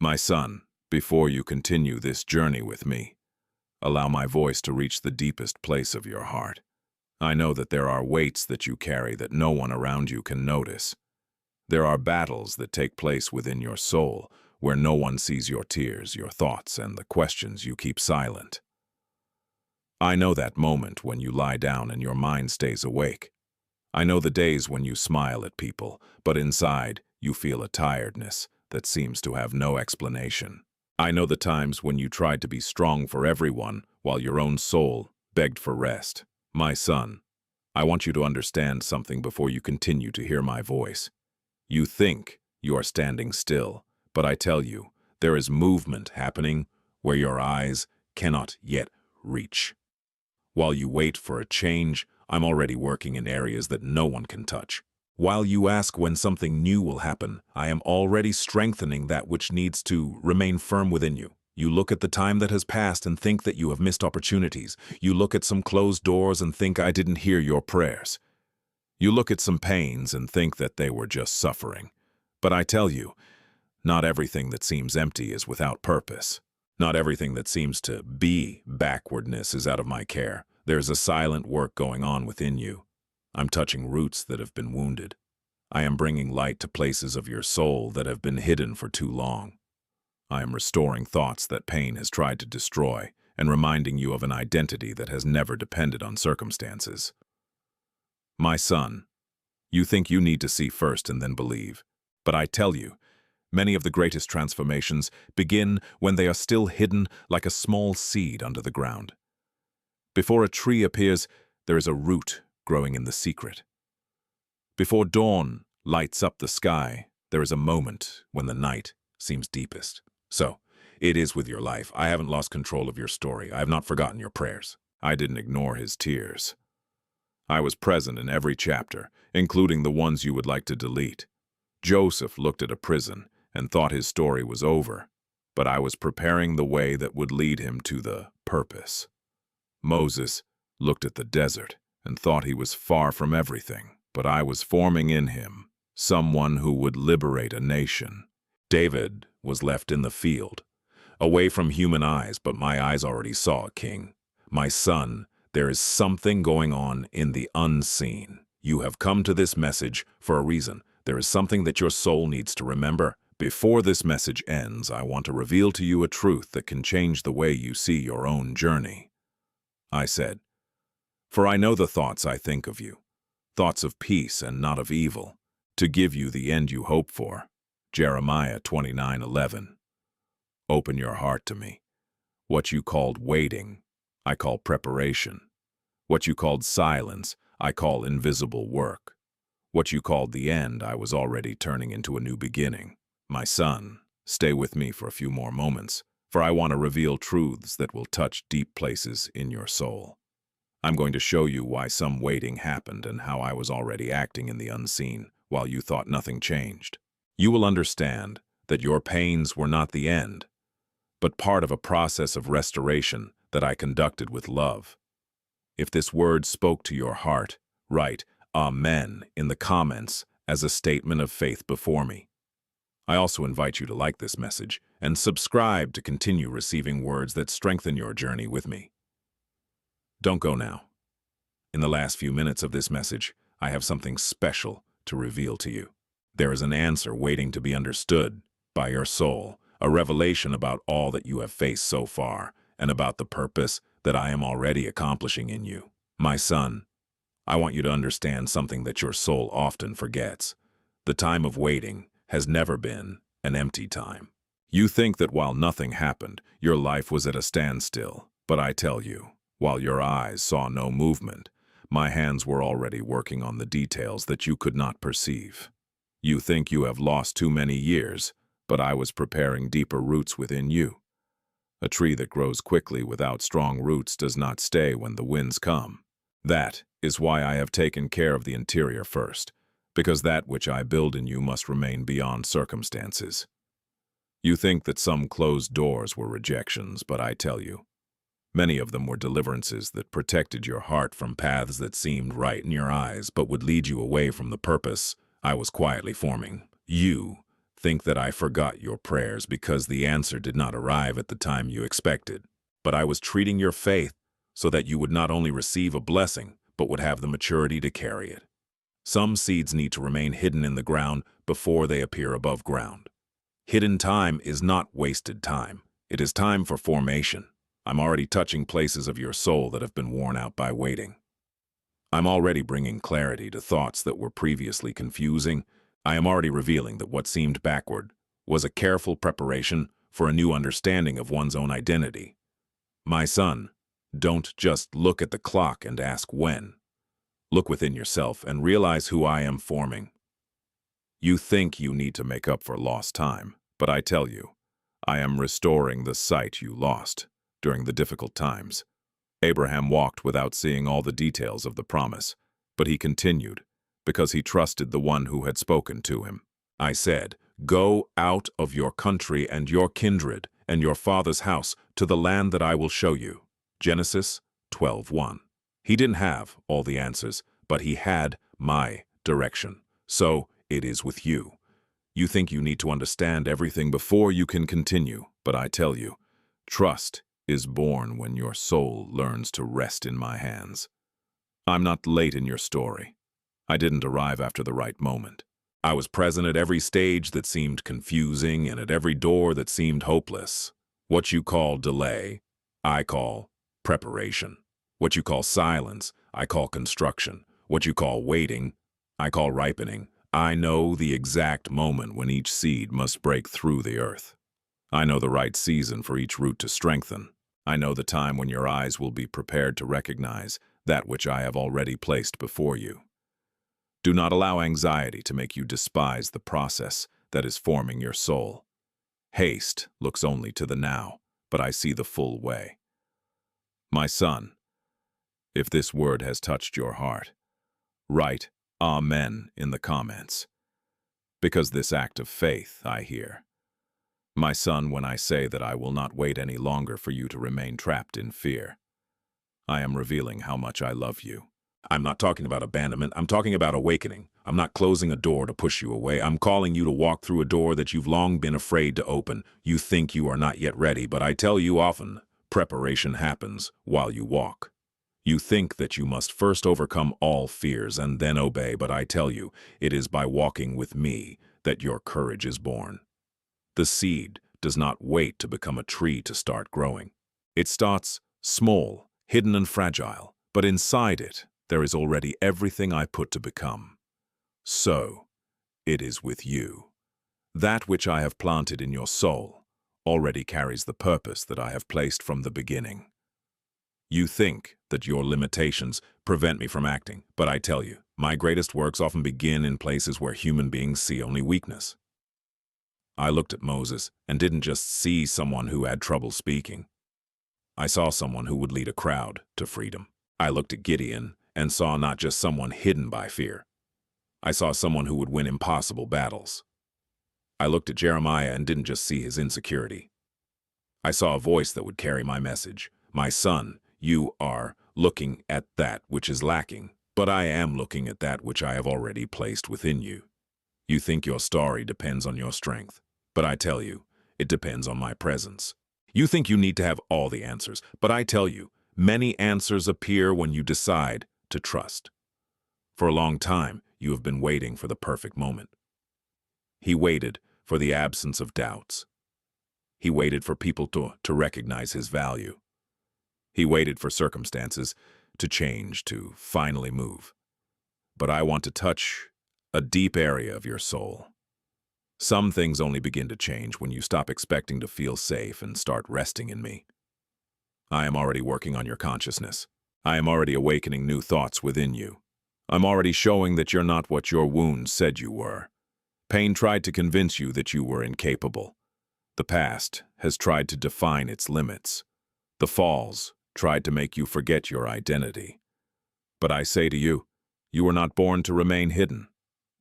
My son, before you continue this journey with me, allow my voice to reach the deepest place of your heart. I know that there are weights that you carry that no one around you can notice. There are battles that take place within your soul where no one sees your tears, your thoughts, and the questions you keep silent. I know that moment when you lie down and your mind stays awake. I know the days when you smile at people, but inside you feel a tiredness that seems to have no explanation. I know the times when you tried to be strong for everyone while your own soul begged for rest. My son, I want you to understand something before you continue to hear my voice. You think you are standing still, but I tell you, there is movement happening where your eyes cannot yet reach. While you wait for a change, I'm already working in areas that no one can touch. While you ask when something new will happen, I am already strengthening that which needs to remain firm within you. You look at the time that has passed and think that you have missed opportunities. You look at some closed doors and think I didn't hear your prayers. You look at some pains and think that they were just suffering. But I tell you, not everything that seems empty is without purpose. Not everything that seems to be backwardness is out of my care. There's a silent work going on within you. I'm touching roots that have been wounded. I am bringing light to places of your soul that have been hidden for too long. I am restoring thoughts that pain has tried to destroy and reminding you of an identity that has never depended on circumstances. My son, you think you need to see first and then believe. But I tell you, many of the greatest transformations begin when they are still hidden like a small seed under the ground. Before a tree appears, there is a root growing in the secret. Before dawn lights up the sky, there is a moment when the night seems deepest. So, it is with your life. I haven't lost control of your story. I have not forgotten your prayers. I didn't ignore his tears. I was present in every chapter, including the ones you would like to delete. Joseph looked at a prison and thought his story was over, but I was preparing the way that would lead him to the purpose. Moses looked at the desert and thought he was far from everything, but I was forming in him someone who would liberate a nation. David was left in the field, away from human eyes, but my eyes already saw a king. My son, there is something going on in the unseen. You have come to this message for a reason. There is something that your soul needs to remember. Before this message ends, I want to reveal to you a truth that can change the way you see your own journey. I said, "For I know the thoughts I think of you, thoughts of peace and not of evil, to give you the end you hope for." Jeremiah 29:11. Open your heart to me. What you called waiting, I call preparation. What you called silence, I call invisible work. What you called the end, I was already turning into a new beginning. My son, stay with me for a few more moments, for I want to reveal truths that will touch deep places in your soul. I'm going to show you why some waiting happened and how I was already acting in the unseen while you thought nothing changed. You will understand that your pains were not the end, but part of a process of restoration that I conducted with love. If this word spoke to your heart, write Amen in the comments as a statement of faith before me. I also invite you to like this message and subscribe to continue receiving words that strengthen your journey with me. Don't go now. In the last few minutes of this message, I have something special to reveal to you. There is an answer waiting to be understood by your soul, a revelation about all that you have faced so far and about the purpose that I am already accomplishing in you. My son, I want you to understand something that your soul often forgets. The time of waiting has never been an empty time. You think that while nothing happened, your life was at a standstill, but I tell you, while your eyes saw no movement, my hands were already working on the details that you could not perceive. You think you have lost too many years, but I was preparing deeper roots within you. A tree that grows quickly without strong roots does not stay when the winds come. That is why I have taken care of the interior first, because that which I build in you must remain beyond circumstances. You think that some closed doors were rejections, but I tell you, many of them were deliverances that protected your heart from paths that seemed right in your eyes but would lead you away from the purpose I was quietly forming. You think that I forgot your prayers because the answer did not arrive at the time you expected. But I was treating your faith so that you would not only receive a blessing, but would have the maturity to carry it. Some seeds need to remain hidden in the ground before they appear above ground. Hidden time is not wasted time. It is time for formation. I'm already touching places of your soul that have been worn out by waiting. I'm already bringing clarity to thoughts that were previously confusing. I am already revealing that what seemed backward was a careful preparation for a new understanding of one's own identity. My son, don't just look at the clock and ask when. Look within yourself and realize who I am forming. You think you need to make up for lost time, but I tell you, I am restoring the sight you lost during the difficult times. Abraham walked without seeing all the details of the promise, but he continued, because he trusted the one who had spoken to him. I said, "Go out of your country and your kindred and your father's house to the land that I will show you." Genesis 12:1. He didn't have all the answers, but he had my direction. So it is with you. You think you need to understand everything before you can continue, but I tell you, trust is born when your soul learns to rest in my hands. I'm not late in your story. I didn't arrive after the right moment. I was present at every stage that seemed confusing and at every door that seemed hopeless. What you call delay, I call preparation. What you call silence, I call construction. What you call waiting, I call ripening. I know the exact moment when each seed must break through the earth. I know the right season for each root to strengthen. I know the time when your eyes will be prepared to recognize that which I have already placed before you. Do not allow anxiety to make you despise the process that is forming your soul. Haste looks only to the now, but I see the full way. My son, if this word has touched your heart, write Amen in the comments, because this act of faith I hear. My son, when I say that I will not wait any longer for you to remain trapped in fear, I am revealing how much I love you. I'm not talking about abandonment, I'm talking about awakening. I'm not closing a door to push you away. I'm calling you to walk through a door that you've long been afraid to open. You think you are not yet ready, but I tell you often, preparation happens while you walk. You think that you must first overcome all fears and then obey, but I tell you, it is by walking with me that your courage is born. The seed does not wait to become a tree to start growing. It starts small, hidden and fragile, but inside it, there is already everything I put to become. So, it is with you. That which I have planted in your soul already carries the purpose that I have placed from the beginning. You think that your limitations prevent me from acting, but I tell you, my greatest works often begin in places where human beings see only weakness. I looked at Moses and didn't just see someone who had trouble speaking. I saw someone who would lead a crowd to freedom. I looked at Gideon and saw not just someone hidden by fear. I saw someone who would win impossible battles. I looked at Jeremiah and didn't just see his insecurity. I saw a voice that would carry my message. My son, you are looking at that which is lacking, but I am looking at that which I have already placed within you. You think your story depends on your strength, but I tell you, it depends on my presence. You think you need to have all the answers, but I tell you, many answers appear when you decide to trust. For a long time, you have been waiting for the perfect moment. He waited for the absence of doubts. He waited for people to recognize his value. He waited for circumstances to change, to finally move. But I want to touch a deep area of your soul. Some things only begin to change when you stop expecting to feel safe and start resting in me. I am already working on your consciousness. I am already awakening new thoughts within you. I'm already showing that you're not what your wounds said you were. Pain tried to convince you that you were incapable. The past has tried to define its limits. The falls tried to make you forget your identity. But I say to you, you were not born to remain hidden.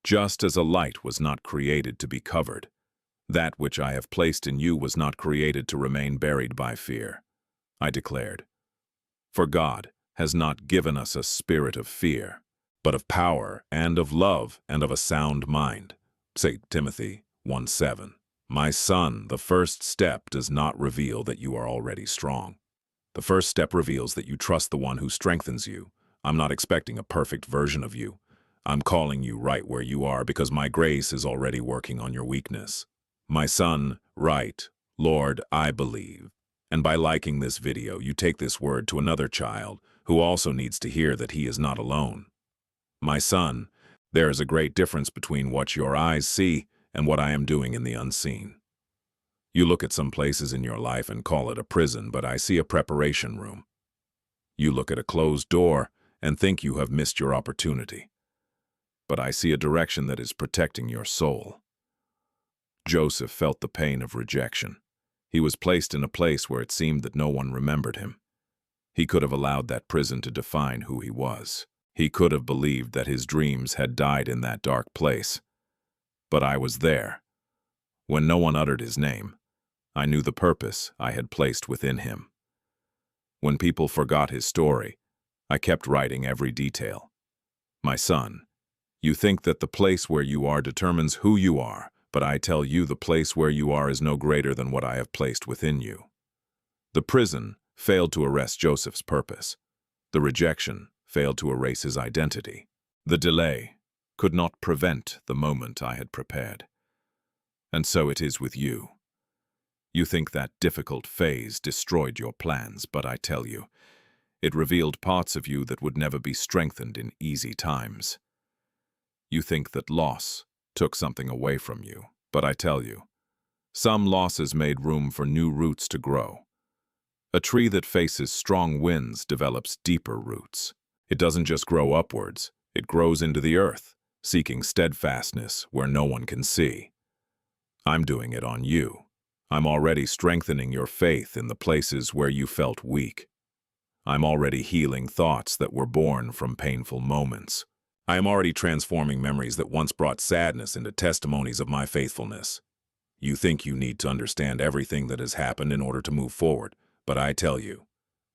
Just as a light was not created to be covered, that which I have placed in you was not created to remain buried by fear. I declared, for God has not given us a spirit of fear, but of power and of love and of a sound mind. 2 Timothy 1:7. My son, the first step does not reveal that you are already strong. The first step reveals that you trust the one who strengthens you. I'm not expecting a perfect version of you. I'm calling you right where you are because my grace is already working on your weakness. My son, right, Lord, I believe. And by liking this video, you take this word to another child who also needs to hear that he is not alone. My son, there is a great difference between what your eyes see and what I am doing in the unseen. You look at some places in your life and call it a prison, but I see a preparation room. You look at a closed door and think you have missed your opportunity. But I see a direction that is protecting your soul. Joseph felt the pain of rejection. He was placed in a place where it seemed that no one remembered him. He could have allowed that prison to define who he was. He could have believed that his dreams had died in that dark place. But I was there. When no one uttered his name, I knew the purpose I had placed within him. When people forgot his story, I kept writing every detail. My son, you think that the place where you are determines who you are, but I tell you the place where you are is no greater than what I have placed within you. The prison failed to arrest Joseph's purpose. The rejection failed to erase his identity. The delay could not prevent the moment I had prepared. And so it is with you. You think that difficult phase destroyed your plans, but I tell you, it revealed parts of you that would never be strengthened in easy times. You think that loss took something away from you, but I tell you, some losses made room for new roots to grow. A tree that faces strong winds develops deeper roots. It doesn't just grow upwards, it grows into the earth, seeking steadfastness where no one can see. I'm doing it on you. I'm already strengthening your faith in the places where you felt weak. I'm already healing thoughts that were born from painful moments. I am already transforming memories that once brought sadness into testimonies of my faithfulness. You think you need to understand everything that has happened in order to move forward, but I tell you,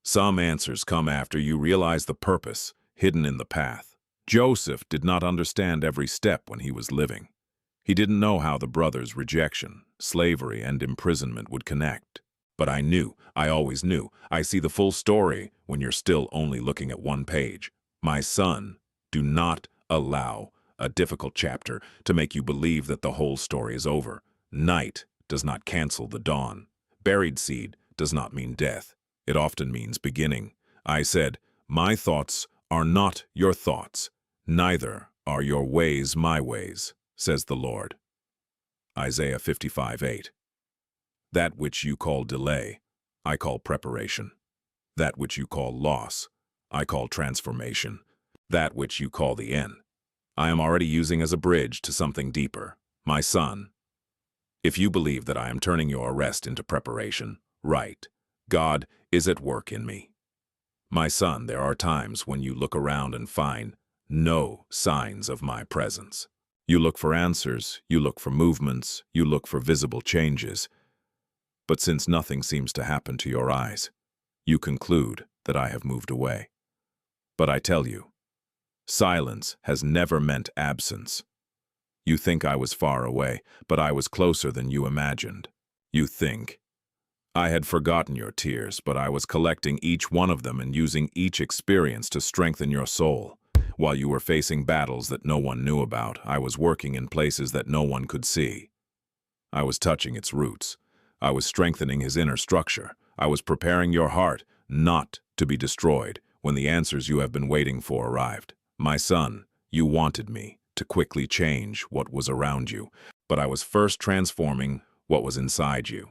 some answers come after you realize the purpose hidden in the path. Joseph did not understand every step when he was living. He didn't know how the brothers' rejection, slavery, and imprisonment would connect. But I knew, I always knew, I see the full story when you're still only looking at one page. My son, do not allow a difficult chapter to make you believe that the whole story is over. Night does not cancel the dawn. Buried seed does not mean death. It often means beginning. I said, my thoughts are not your thoughts, neither are your ways my ways, says the Lord. Isaiah 55:8. That which you call delay, I call preparation. That which you call loss, I call transformation. That which you call the end, I am already using as a bridge to something deeper. My son, if you believe that I am turning your arrest into preparation, right, God is at work in me. My son, there are times when you look around and find no signs of my presence. You look for answers, you look for movements, you look for visible changes. But since nothing seems to happen to your eyes, you conclude that I have moved away. But I tell you, silence has never meant absence. You think I was far away, but I was closer than you imagined. You think I had forgotten your tears, but I was collecting each one of them and using each experience to strengthen your soul. While you were facing battles that no one knew about, I was working in places that no one could see. I was touching its roots. I was strengthening his inner structure. I was preparing your heart not to be destroyed when the answers you have been waiting for arrived. My son, you wanted me to quickly change what was around you, but I was first transforming what was inside you.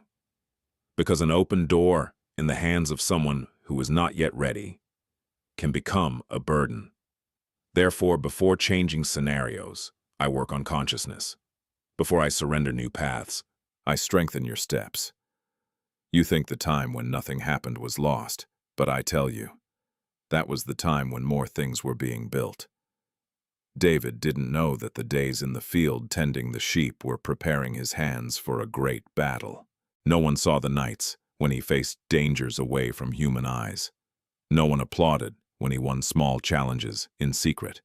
Because an open door in the hands of someone who is not yet ready can become a burden. Therefore, before changing scenarios, I work on consciousness. Before I surrender new paths, I strengthen your steps. You think the time when nothing happened was lost, but I tell you, that was the time when more things were being built. David didn't know that the days in the field tending the sheep were preparing his hands for a great battle. No one saw the nights when he faced dangers away from human eyes. No one applauded when he won small challenges in secret.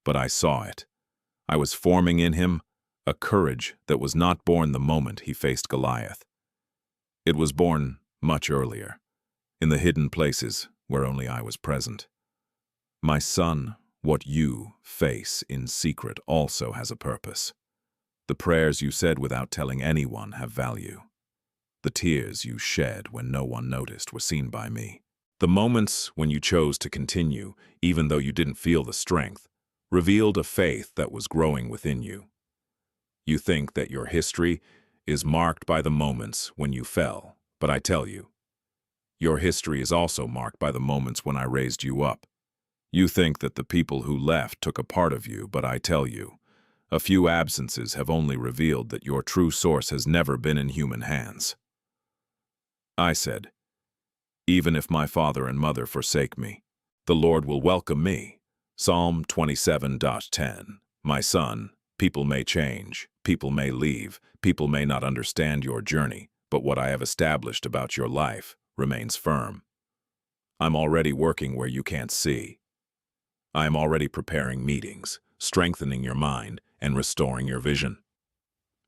But I saw it. I was forming in him a courage that was not born the moment he faced Goliath. It was born much earlier, in the hidden places where only I was present. My son, what you face in secret also has a purpose. The prayers you said without telling anyone have value. The tears you shed when no one noticed were seen by me. The moments when you chose to continue, even though you didn't feel the strength, revealed a faith that was growing within you. You think that your history is marked by the moments when you fell, but I tell you, your history is also marked by the moments when I raised you up. You think that the people who left took a part of you, but I tell you, a few absences have only revealed that your true source has never been in human hands. I said, even if my father and mother forsake me, the Lord will welcome me. Psalm 27:10. My son, people may change, people may leave, people may not understand your journey, but what I have established about your life remains firm. I'm already working where you can't see. I am already preparing meetings, strengthening your mind, and restoring your vision.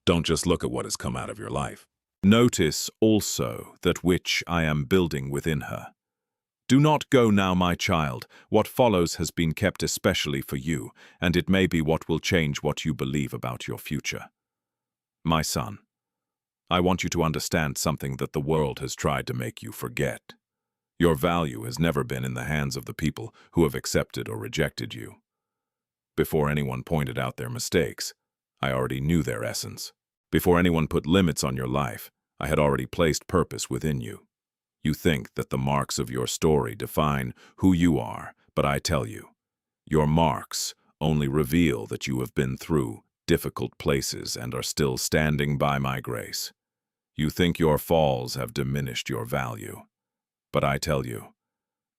Don't just look at what has come out of your life. Notice also that which I am building within her. Do not go now, my child. What follows has been kept especially for you, and it may be what will change what you believe about your future. My son, I want you to understand something that the world has tried to make you forget. Your value has never been in the hands of the people who have accepted or rejected you. Before anyone pointed out their mistakes, I already knew their essence. Before anyone put limits on your life, I had already placed purpose within you. You think that the marks of your story define who you are, but I tell you, your marks only reveal that you have been through difficult places and are still standing by my grace. You think your falls have diminished your value, but I tell you,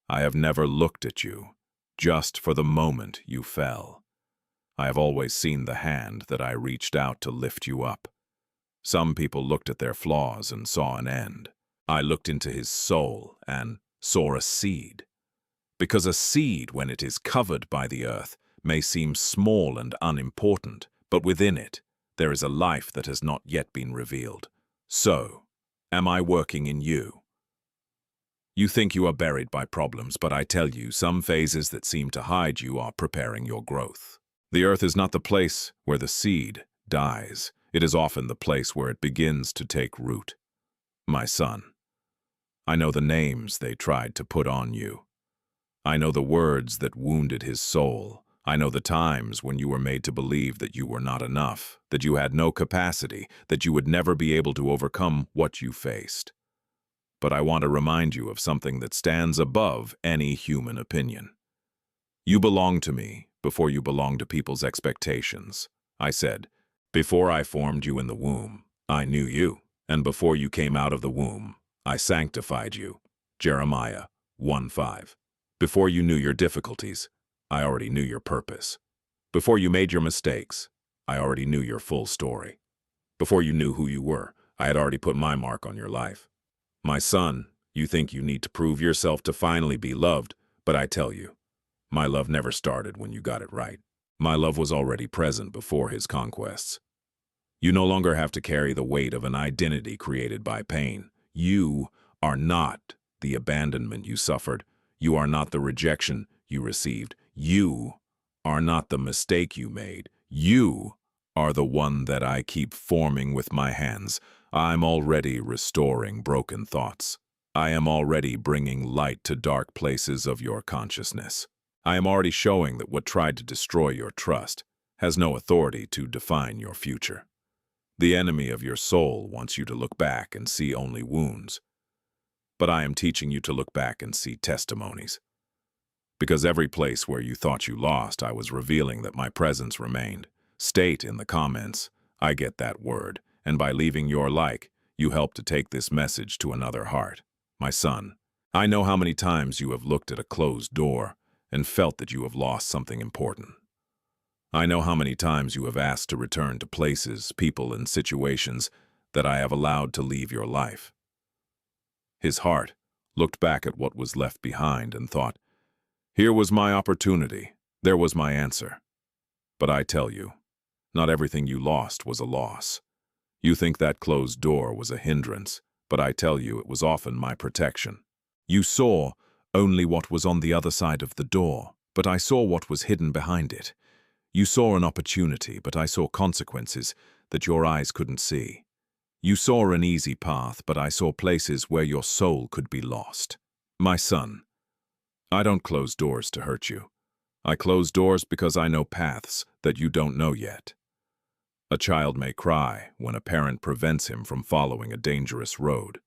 I have never looked at you just for the moment you fell. I have always seen the hand that I reached out to lift you up. Some people looked at their flaws and saw an end. I looked into his soul and saw a seed. Because a seed, when it is covered by the earth, may seem small and unimportant, but within it, there is a life that has not yet been revealed. So, am I working in you? You think you are buried by problems, but I tell you, some phases that seem to hide you are preparing your growth. The earth is not the place where the seed dies. It is often the place where it begins to take root. My son, I know the names they tried to put on you. I know the words that wounded his soul. I know the times when you were made to believe that you were not enough, that you had no capacity, that you would never be able to overcome what you faced. But I want to remind you of something that stands above any human opinion. You belong to me before you belong to people's expectations. I said, before I formed you in the womb, I knew you, and before you came out of the womb, I sanctified you. Jeremiah 1:5. Before you knew your difficulties, I already knew your purpose. Before you made your mistakes, I already knew your full story. Before you knew who you were, I had already put my mark on your life. My son, you think you need to prove yourself to finally be loved, but I tell you, my love never started when you got it right. My love was already present before his conquests. You no longer have to carry the weight of an identity created by pain. You are not the abandonment you suffered. You are not the rejection you received. You are not the mistake you made. You are the one that I keep forming with my hands. I'm already restoring broken thoughts. I am already bringing light to dark places of your consciousness. I am already showing that what tried to destroy your trust has no authority to define your future. The enemy of your soul wants you to look back and see only wounds. But I am teaching you to look back and see testimonies. Because every place where you thought you lost, I was revealing that my presence remained. State in the comments, I get that word, and by leaving your like, you help to take this message to another heart. My son, I know how many times you have looked at a closed door and felt that you have lost something important. I know how many times you have asked to return to places, people, and situations that I have allowed to leave your life. His heart looked back at what was left behind and thought, here was my opportunity, there was my answer. But I tell you, Not everything you lost was a loss. You think that closed door was a hindrance, but I tell you it was often my protection. You saw only what was on the other side of the door, but I saw what was hidden behind it. You saw an opportunity, but I saw consequences that your eyes couldn't see. You saw an easy path, but I saw places where your soul could be lost. My son, I don't close doors to hurt you. I close doors because I know paths that you don't know yet. A child may cry when a parent prevents him from following a dangerous road.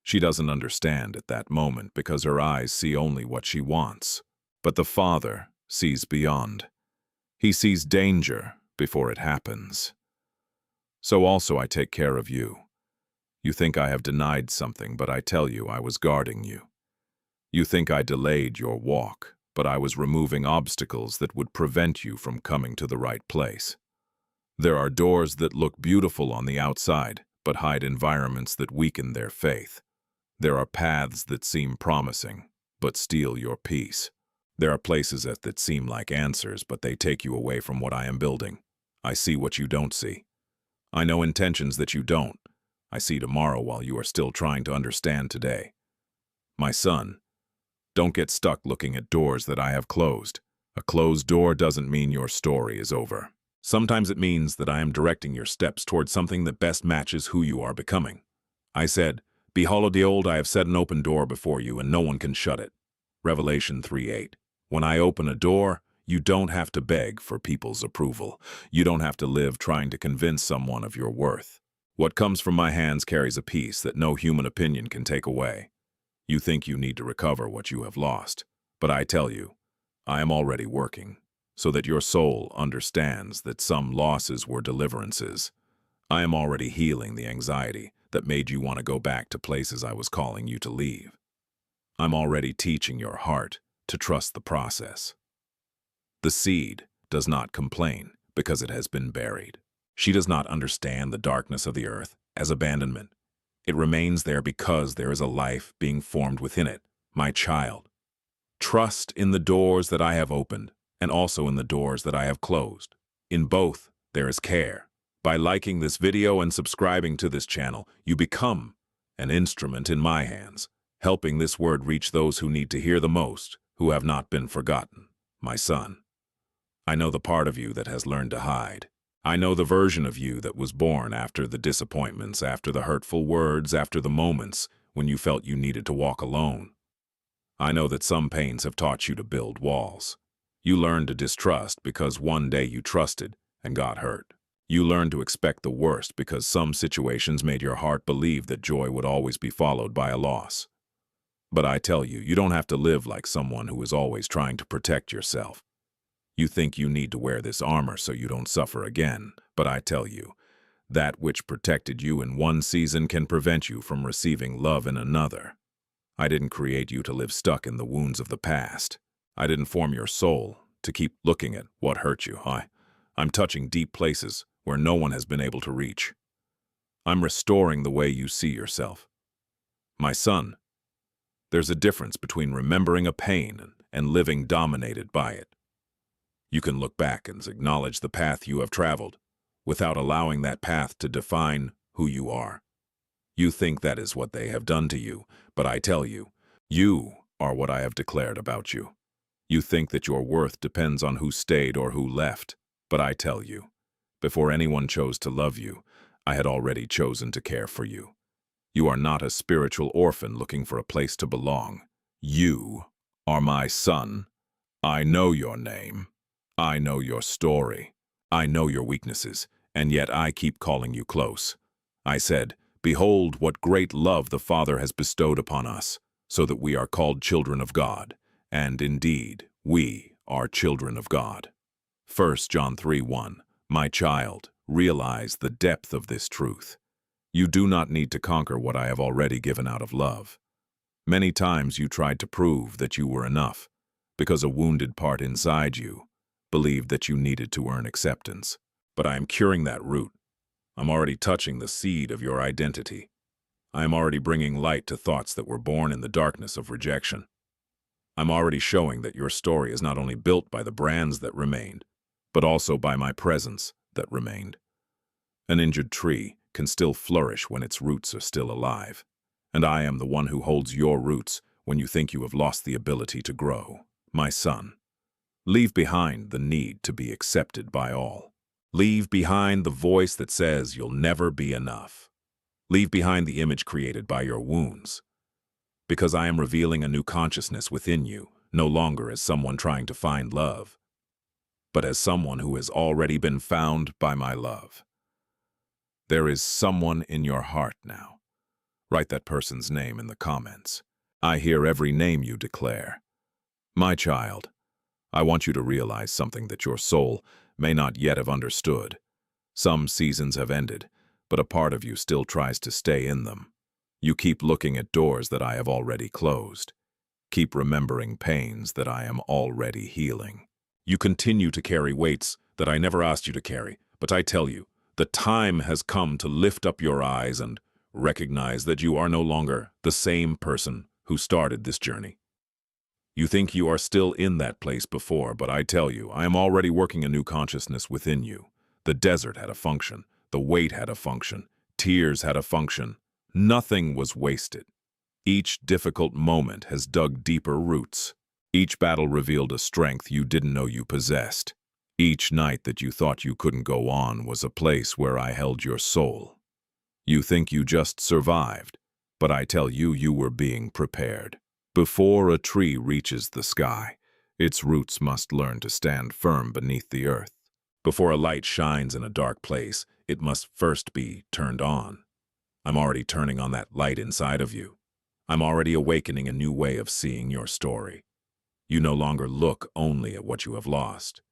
She doesn't understand at that moment because her eyes see only what she wants. But the father sees beyond. He sees danger before it happens. So also I take care of you. You think I have denied something, but I tell you I was guarding you. You think I delayed your walk, but I was removing obstacles that would prevent you from coming to the right place. There are doors that look beautiful on the outside, but hide environments that weaken their faith. There are paths that seem promising, but steal your peace. There are places that seem like answers, but they take you away from what I am building. I see what you don't see. I know intentions that you don't. I see tomorrow while you are still trying to understand today. My son, don't get stuck looking at doors that I have closed. A closed door doesn't mean your story is over. Sometimes it means that I am directing your steps towards something that best matches who you are becoming. I said, Behold, I have set an open door before you, and no one can shut it. Revelation 3:8. When I open a door, you don't have to beg for people's approval. You don't have to live trying to convince someone of your worth. What comes from my hands carries a peace that no human opinion can take away. You think you need to recover what you have lost, but I tell you, I am already working, so that your soul understands that some losses were deliverances. I am already healing the anxiety that made you want to go back to places I was calling you to leave. I'm already teaching your heart to trust the process. The seed does not complain because it has been buried. She does not understand the darkness of the earth as abandonment. It remains there because there is a life being formed within it. My child, trust in the doors that I have opened and also in the doors that I have closed. In both, there is care. By liking this video and subscribing to this channel, you become an instrument in my hands, helping this word reach those who need to hear the most, who have not been forgotten. My son, I know the part of you that has learned to hide. I know the version of you that was born after the disappointments, after the hurtful words, after the moments when you felt you needed to walk alone. I know that some pains have taught you to build walls. You learned to distrust because one day you trusted and got hurt. You learned to expect the worst because some situations made your heart believe that joy would always be followed by a loss. But I tell you, you don't have to live like someone who is always trying to protect yourself. You think you need to wear this armor so you don't suffer again, but I tell you, that which protected you in one season can prevent you from receiving love in another. I didn't create you to live stuck in the wounds of the past. I didn't form your soul to keep looking at what hurt you. I'm touching deep places where no one has been able to reach. I'm restoring the way you see yourself. My son, there's a difference between remembering a pain and living dominated by it. You can look back and acknowledge the path you have traveled without allowing that path to define who you are. You think that is what they have done to you, but I tell you, you are what I have declared about you. You think that your worth depends on who stayed or who left, but I tell you, before anyone chose to love you, I had already chosen to care for you. You are not a spiritual orphan looking for a place to belong. You are my son. I know your name. I know your story. I know your weaknesses, and yet I keep calling you close. I said, Behold what great love the Father has bestowed upon us, so that we are called children of God. And indeed, we are children of God. 1 John 3:1. My child, realize the depth of this truth. You do not need to conquer what I have already given out of love. Many times you tried to prove that you were enough, because a wounded part inside you believed that you needed to earn acceptance. But I am curing that root. I'm already touching the seed of your identity. I am already bringing light to thoughts that were born in the darkness of rejection. I'm already showing that your story is not only built by the brands that remained, but also by my presence that remained. An injured tree can still flourish when its roots are still alive. And I am the one who holds your roots when you think you have lost the ability to grow. My son, leave behind the need to be accepted by all. Leave behind the voice that says you'll never be enough. Leave behind the image created by your wounds. Because I am revealing a new consciousness within you, no longer as someone trying to find love, but as someone who has already been found by my love. There is someone in your heart now. Write that person's name in the comments. I hear every name you declare. My child, I want you to realize something that your soul may not yet have understood. Some seasons have ended, but a part of you still tries to stay in them. You keep looking at doors that I have already closed. Keep remembering pains that I am already healing. You continue to carry weights that I never asked you to carry, but I tell you, the time has come to lift up your eyes and recognize that you are no longer the same person who started this journey. You think you are still in that place before, but I tell you, I am already working a new consciousness within you. The desert had a function. The weight had a function. Tears had a function. Nothing was wasted. Each difficult moment has dug deeper roots. Each battle revealed a strength you didn't know you possessed. Each night that you thought you couldn't go on was a place where I held your soul. You think you just survived, but I tell you, you were being prepared. Before a tree reaches the sky, its roots must learn to stand firm beneath the earth. Before a light shines in a dark place, it must first be turned on. I'm already turning on that light inside of you. I'm already awakening a new way of seeing your story. You no longer look only at what you have lost.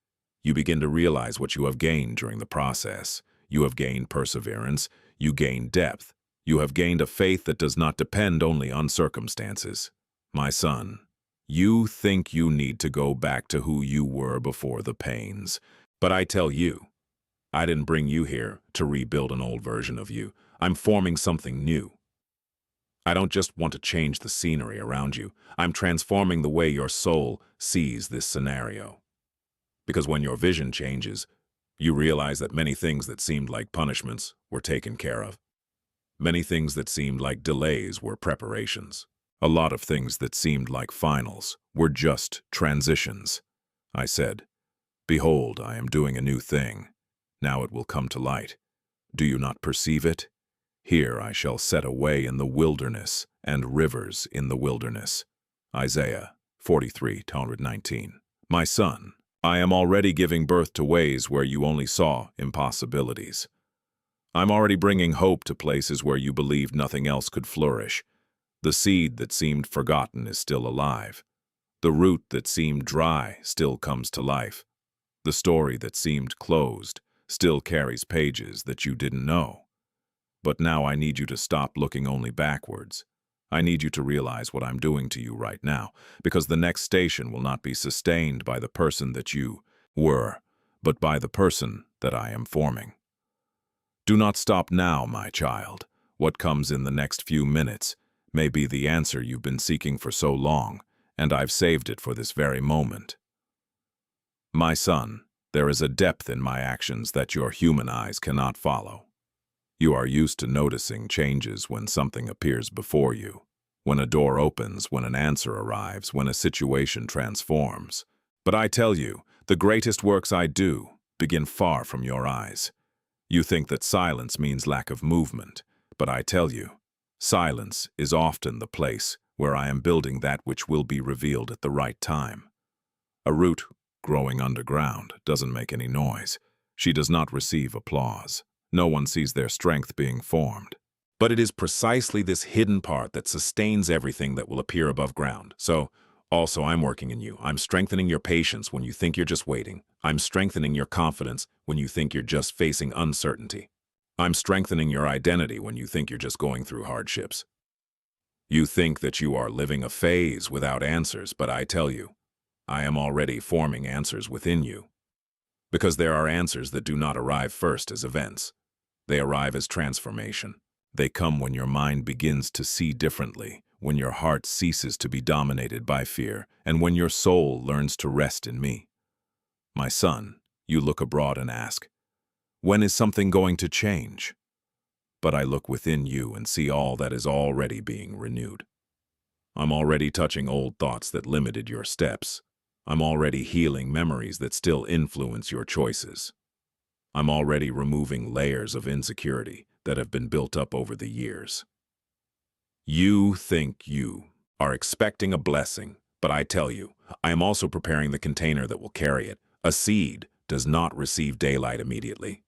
You begin to realize what you have gained during the process. You have gained perseverance. You gain depth. You have gained a faith that does not depend only on circumstances. My son, you think you need to go back to who you were before the pains. But I tell you, I didn't bring you here to rebuild an old version of you. I'm forming something new. I don't just want to change the scenery around you. I'm transforming the way your soul sees this scenario. Because when your vision changes, you realize that many things that seemed like punishments were taken care of. Many things that seemed like delays were preparations. A lot of things that seemed like finals were just transitions. I said, "Behold, I am doing a new thing. Now it will come to light. Do you not perceive it? Here I shall set a way in the wilderness and rivers in the wilderness." Isaiah 43:19. My son, I am already giving birth to ways where you only saw impossibilities. I'm already bringing hope to places where you believed nothing else could flourish. The seed that seemed forgotten is still alive. The root that seemed dry still comes to life. The story that seemed closed still carries pages that you didn't know. But now I need you to stop looking only backwards. I need you to realize what I'm doing to you right now, because the next station will not be sustained by the person that you were, but by the person that I am forming. Do not stop now, my child. What comes in the next few minutes may be the answer you've been seeking for so long, and I've saved it for this very moment. My son, there is a depth in my actions that your human eyes cannot follow. You are used to noticing changes when something appears before you, when a door opens, when an answer arrives, when a situation transforms. But I tell you, the greatest works I do begin far from your eyes. You think that silence means lack of movement, but I tell you, silence is often the place where I am building that which will be revealed at the right time. A root growing underground doesn't make any noise. She does not receive applause. No one sees their strength being formed. But it is precisely this hidden part that sustains everything that will appear above ground. So, also I'm working in you. I'm strengthening your patience when you think you're just waiting. I'm strengthening your confidence when you think you're just facing uncertainty. I'm strengthening your identity when you think you're just going through hardships. You think that you are living a phase without answers, but I tell you, I am already forming answers within you. Because there are answers that do not arrive first as events. They arrive as transformation. They come when your mind begins to see differently, when your heart ceases to be dominated by fear, and when your soul learns to rest in me. My son, you look abroad and ask, When is something going to change? But I look within you and see all that is already being renewed. I'm already touching old thoughts that limited your steps. I'm already healing memories that still influence your choices. I'm already removing layers of insecurity that have been built up over the years. You think you are expecting a blessing, but I tell you, I am also preparing the container that will carry it. A seed does not receive daylight immediately.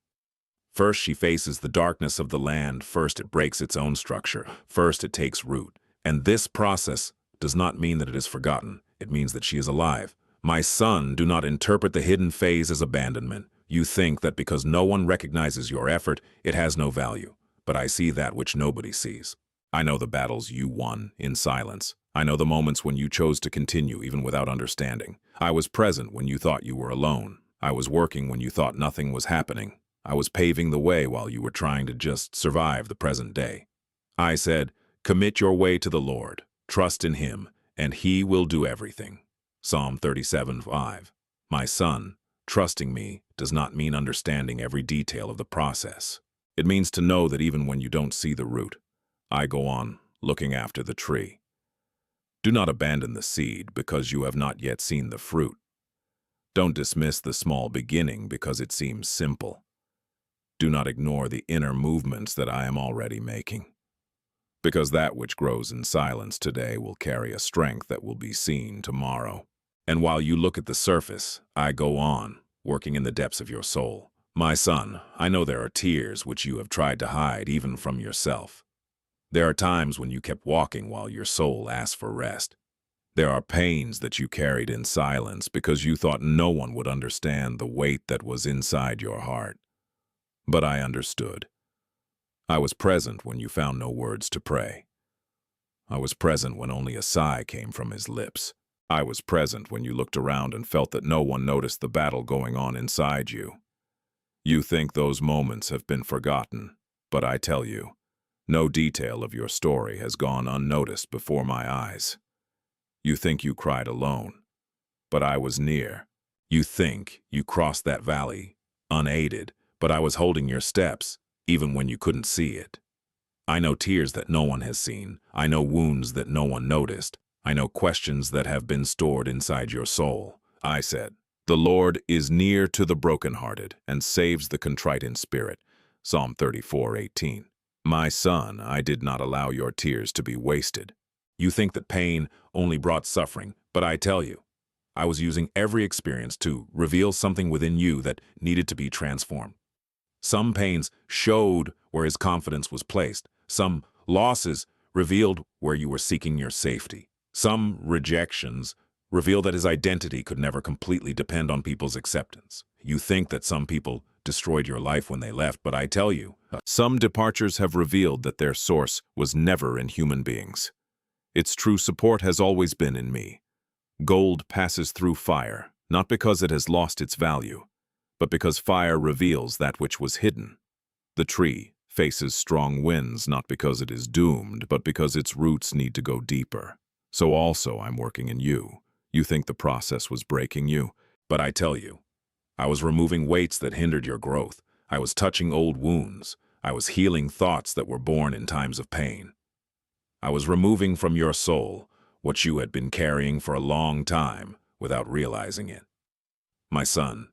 First, she faces the darkness of the land. First, it breaks its own structure. First, it takes root. And this process does not mean that it is forgotten. It means that she is alive. My son, do not interpret the hidden phase as abandonment. You think that because no one recognizes your effort, it has no value. But I see that which nobody sees. I know the battles you won in silence. I know the moments when you chose to continue even without understanding. I was present when you thought you were alone. I was working when you thought nothing was happening. I was paving the way while you were trying to just survive the present day. I said, commit your way to the Lord, trust in Him, and He will do everything. Psalm 37:5. My son, trusting me does not mean understanding every detail of the process. It means to know that even when you don't see the root, I go on looking after the tree. Do not abandon the seed because you have not yet seen the fruit. Don't dismiss the small beginning because it seems simple. Do not ignore the inner movements that I am already making. Because that which grows in silence today will carry a strength that will be seen tomorrow. And while you look at the surface, I go on, working in the depths of your soul. My son, I know there are tears which you have tried to hide even from yourself. There are times when you kept walking while your soul asked for rest. There are pains that you carried in silence because you thought no one would understand the weight that was inside your heart. But I understood. I was present when you found no words to pray. I was present when only a sigh came from his lips. I was present when you looked around and felt that no one noticed the battle going on inside you. You think those moments have been forgotten, but I tell you, no detail of your story has gone unnoticed before my eyes. You think you cried alone, but I was near. You think you crossed that valley, unaided, but I was holding your steps, even when you couldn't see it. I know tears that no one has seen. I know wounds that no one noticed. I know questions that have been stored inside your soul. I said, the Lord is near to the brokenhearted and saves the contrite in spirit. Psalm 34:18. My son, I did not allow your tears to be wasted. You think that pain only brought suffering, but I tell you, I was using every experience to reveal something within you that needed to be transformed. Some pains showed where his confidence was placed. Some losses revealed where you were seeking your safety. Some rejections revealed that his identity could never completely depend on people's acceptance. You think that some people destroyed your life when they left, but I tell you, some departures have revealed that their source was never in human beings. Its true support has always been in me. Gold passes through fire, not because it has lost its value, but because fire reveals that which was hidden. The tree faces strong winds not because it is doomed, but because its roots need to go deeper. So also I'm working in you. You think the process was breaking you, but I tell you, I was removing weights that hindered your growth. I was touching old wounds. I was healing thoughts that were born in times of pain. I was removing from your soul what you had been carrying for a long time without realizing it. My son,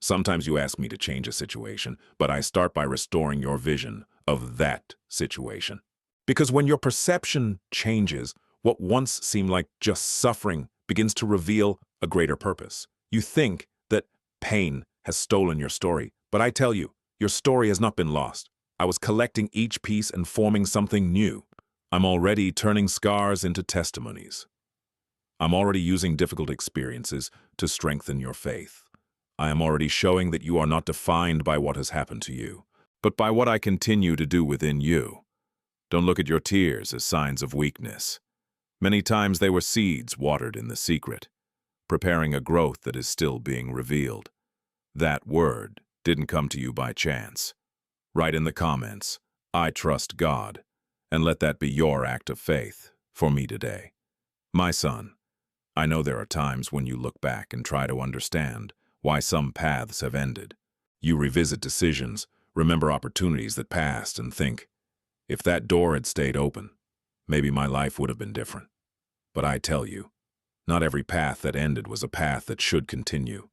sometimes you ask me to change a situation, but I start by restoring your vision of that situation. Because when your perception changes, what once seemed like just suffering begins to reveal a greater purpose. You think that pain has stolen your story, but I tell you, your story has not been lost. I was collecting each piece and forming something new. I'm already turning scars into testimonies. I'm already using difficult experiences to strengthen your faith. I am already showing that you are not defined by what has happened to you, but by what I continue to do within you. Don't look at your tears as signs of weakness. Many times they were seeds watered in the secret, preparing a growth that is still being revealed. That word didn't come to you by chance. Write in the comments, I trust God, and let that be your act of faith for me today. My son, I know there are times when you look back and try to understand why some paths have ended. You revisit decisions, remember opportunities that passed, and think, if that door had stayed open, maybe my life would have been different. But I tell you, not every path that ended was a path that should continue.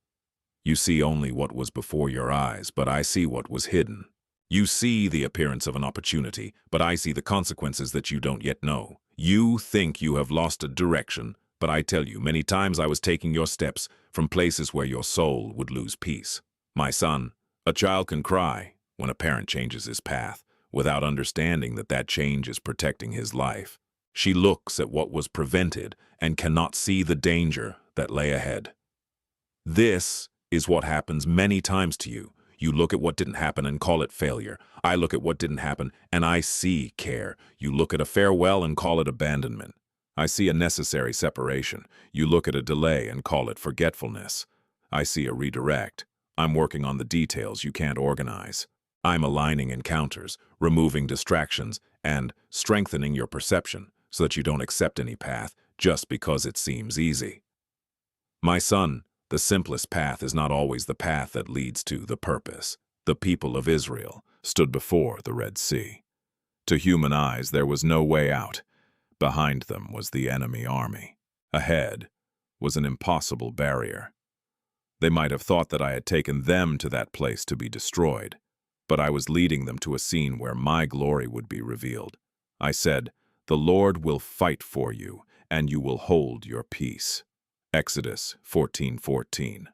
You see only what was before your eyes, but I see what was hidden. You see the appearance of an opportunity, but I see the consequences that you don't yet know. You think you have lost a direction, but I tell you, many times I was taking your steps from places where your soul would lose peace. My son, a child can cry when a parent changes his path, without understanding that that change is protecting his life. She looks at what was prevented and cannot see the danger that lay ahead. This is what happens many times to you. You look at what didn't happen and call it failure. I look at what didn't happen and I see care. You look at a farewell and call it abandonment. I see a necessary separation. You look at a delay and call it forgetfulness. I see a redirect. I'm working on the details you can't organize. I'm aligning encounters, removing distractions, and strengthening your perception so that you don't accept any path just because it seems easy. My son, the simplest path is not always the path that leads to the purpose. The people of Israel stood before the Red Sea. To human eyes, there was no way out. Behind them was the enemy army. Ahead was an impossible barrier. They might have thought that I had taken them to that place to be destroyed, but I was leading them to a scene where my glory would be revealed. I said, "The Lord will fight for you, and you will hold your peace." Exodus 14:14.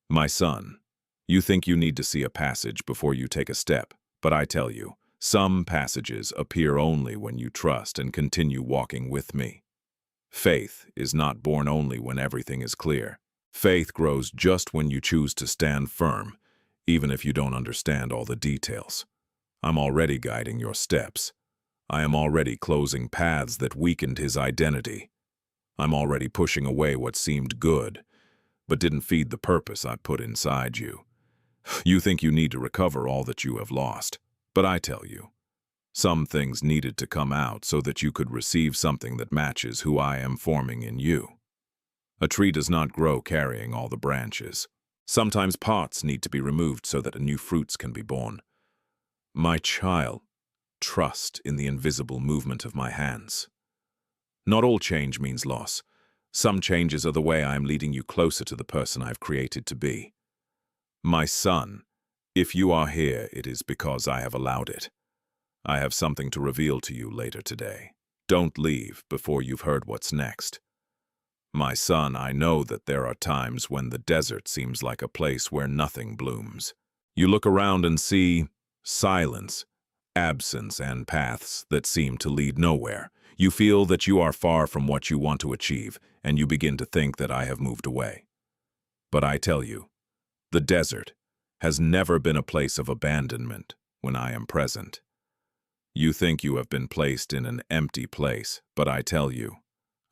My son, you think you need to see a passage before you take a step, but I tell you, some passages appear only when you trust and continue walking with me. Faith is not born only when everything is clear. Faith grows just when you choose to stand firm, even if you don't understand all the details. I'm already guiding your steps. I am already closing paths that weakened his identity. I'm already pushing away what seemed good, but didn't feed the purpose I put inside you. You think you need to recover all that you have lost, but I tell you, some things needed to come out so that you could receive something that matches who I am forming in you. A tree does not grow carrying all the branches. Sometimes pots need to be removed so that new fruits can be born. My child, trust in the invisible movement of my hands. Not all change means loss. Some changes are the way I am leading you closer to the person I've created to be. My son, if you are here, it is because I have allowed it. I have something to reveal to you later today. Don't leave before you've heard what's next. My son, I know that there are times when the desert seems like a place where nothing blooms. You look around and see silence, absence, and paths that seem to lead nowhere. You feel that you are far from what you want to achieve, and you begin to think that I have moved away. But I tell you, the desert has never been a place of abandonment when I am present. You think you have been placed in an empty place, but I tell you,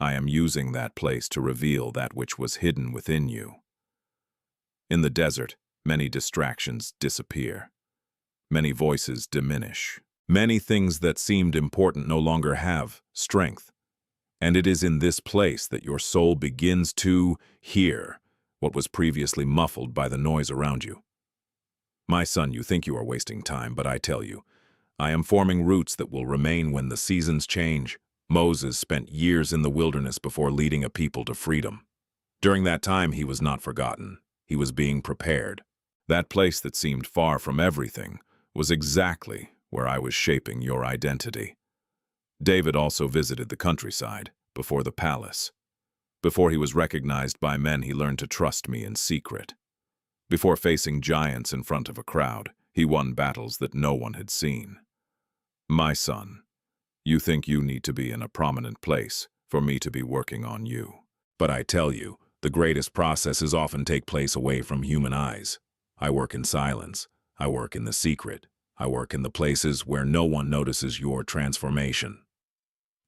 I am using that place to reveal that which was hidden within you. In the desert, many distractions disappear. Many voices diminish. Many things that seemed important no longer have strength. And it is in this place that your soul begins to hear what was previously muffled by the noise around you. My son, you think you are wasting time, but I tell you, I am forming roots that will remain when the seasons change. Moses spent years in the wilderness before leading a people to freedom. During that time, he was not forgotten. He was being prepared. That place that seemed far from everything was exactly where I was shaping your identity. David also visited the countryside before the palace. Before he was recognized by men, he learned to trust me in secret. Before facing giants in front of a crowd, he won battles that no one had seen. My son, you think you need to be in a prominent place for me to be working on you. But I tell you, the greatest processes often take place away from human eyes. I work in silence. I work in the secret. I work in the places where no one notices your transformation.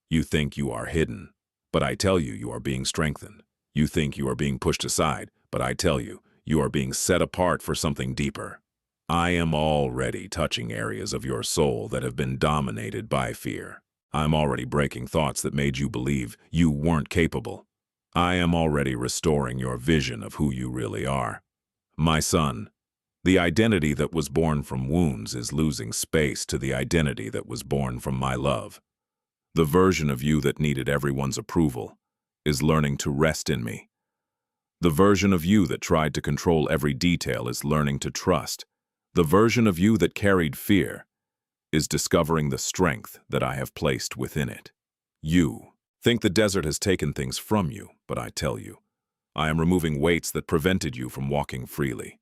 You think you are hidden, but I tell you, you are being strengthened. You think you are being pushed aside, but I tell you, you are being set apart for something deeper. I am already touching areas of your soul that have been dominated by fear. I'm already breaking thoughts that made you believe you weren't capable. I am already restoring your vision of who you really are. My son, The identity that was born from wounds is losing space to the identity that was born from my love. The version of you that needed everyone's approval is learning to rest in me. The version of you that tried to control every detail is learning to trust. The version of you that carried fear is discovering the strength that I have placed within it. You think the desert has taken things from you, but I tell you, I am removing weights that prevented you from walking freely.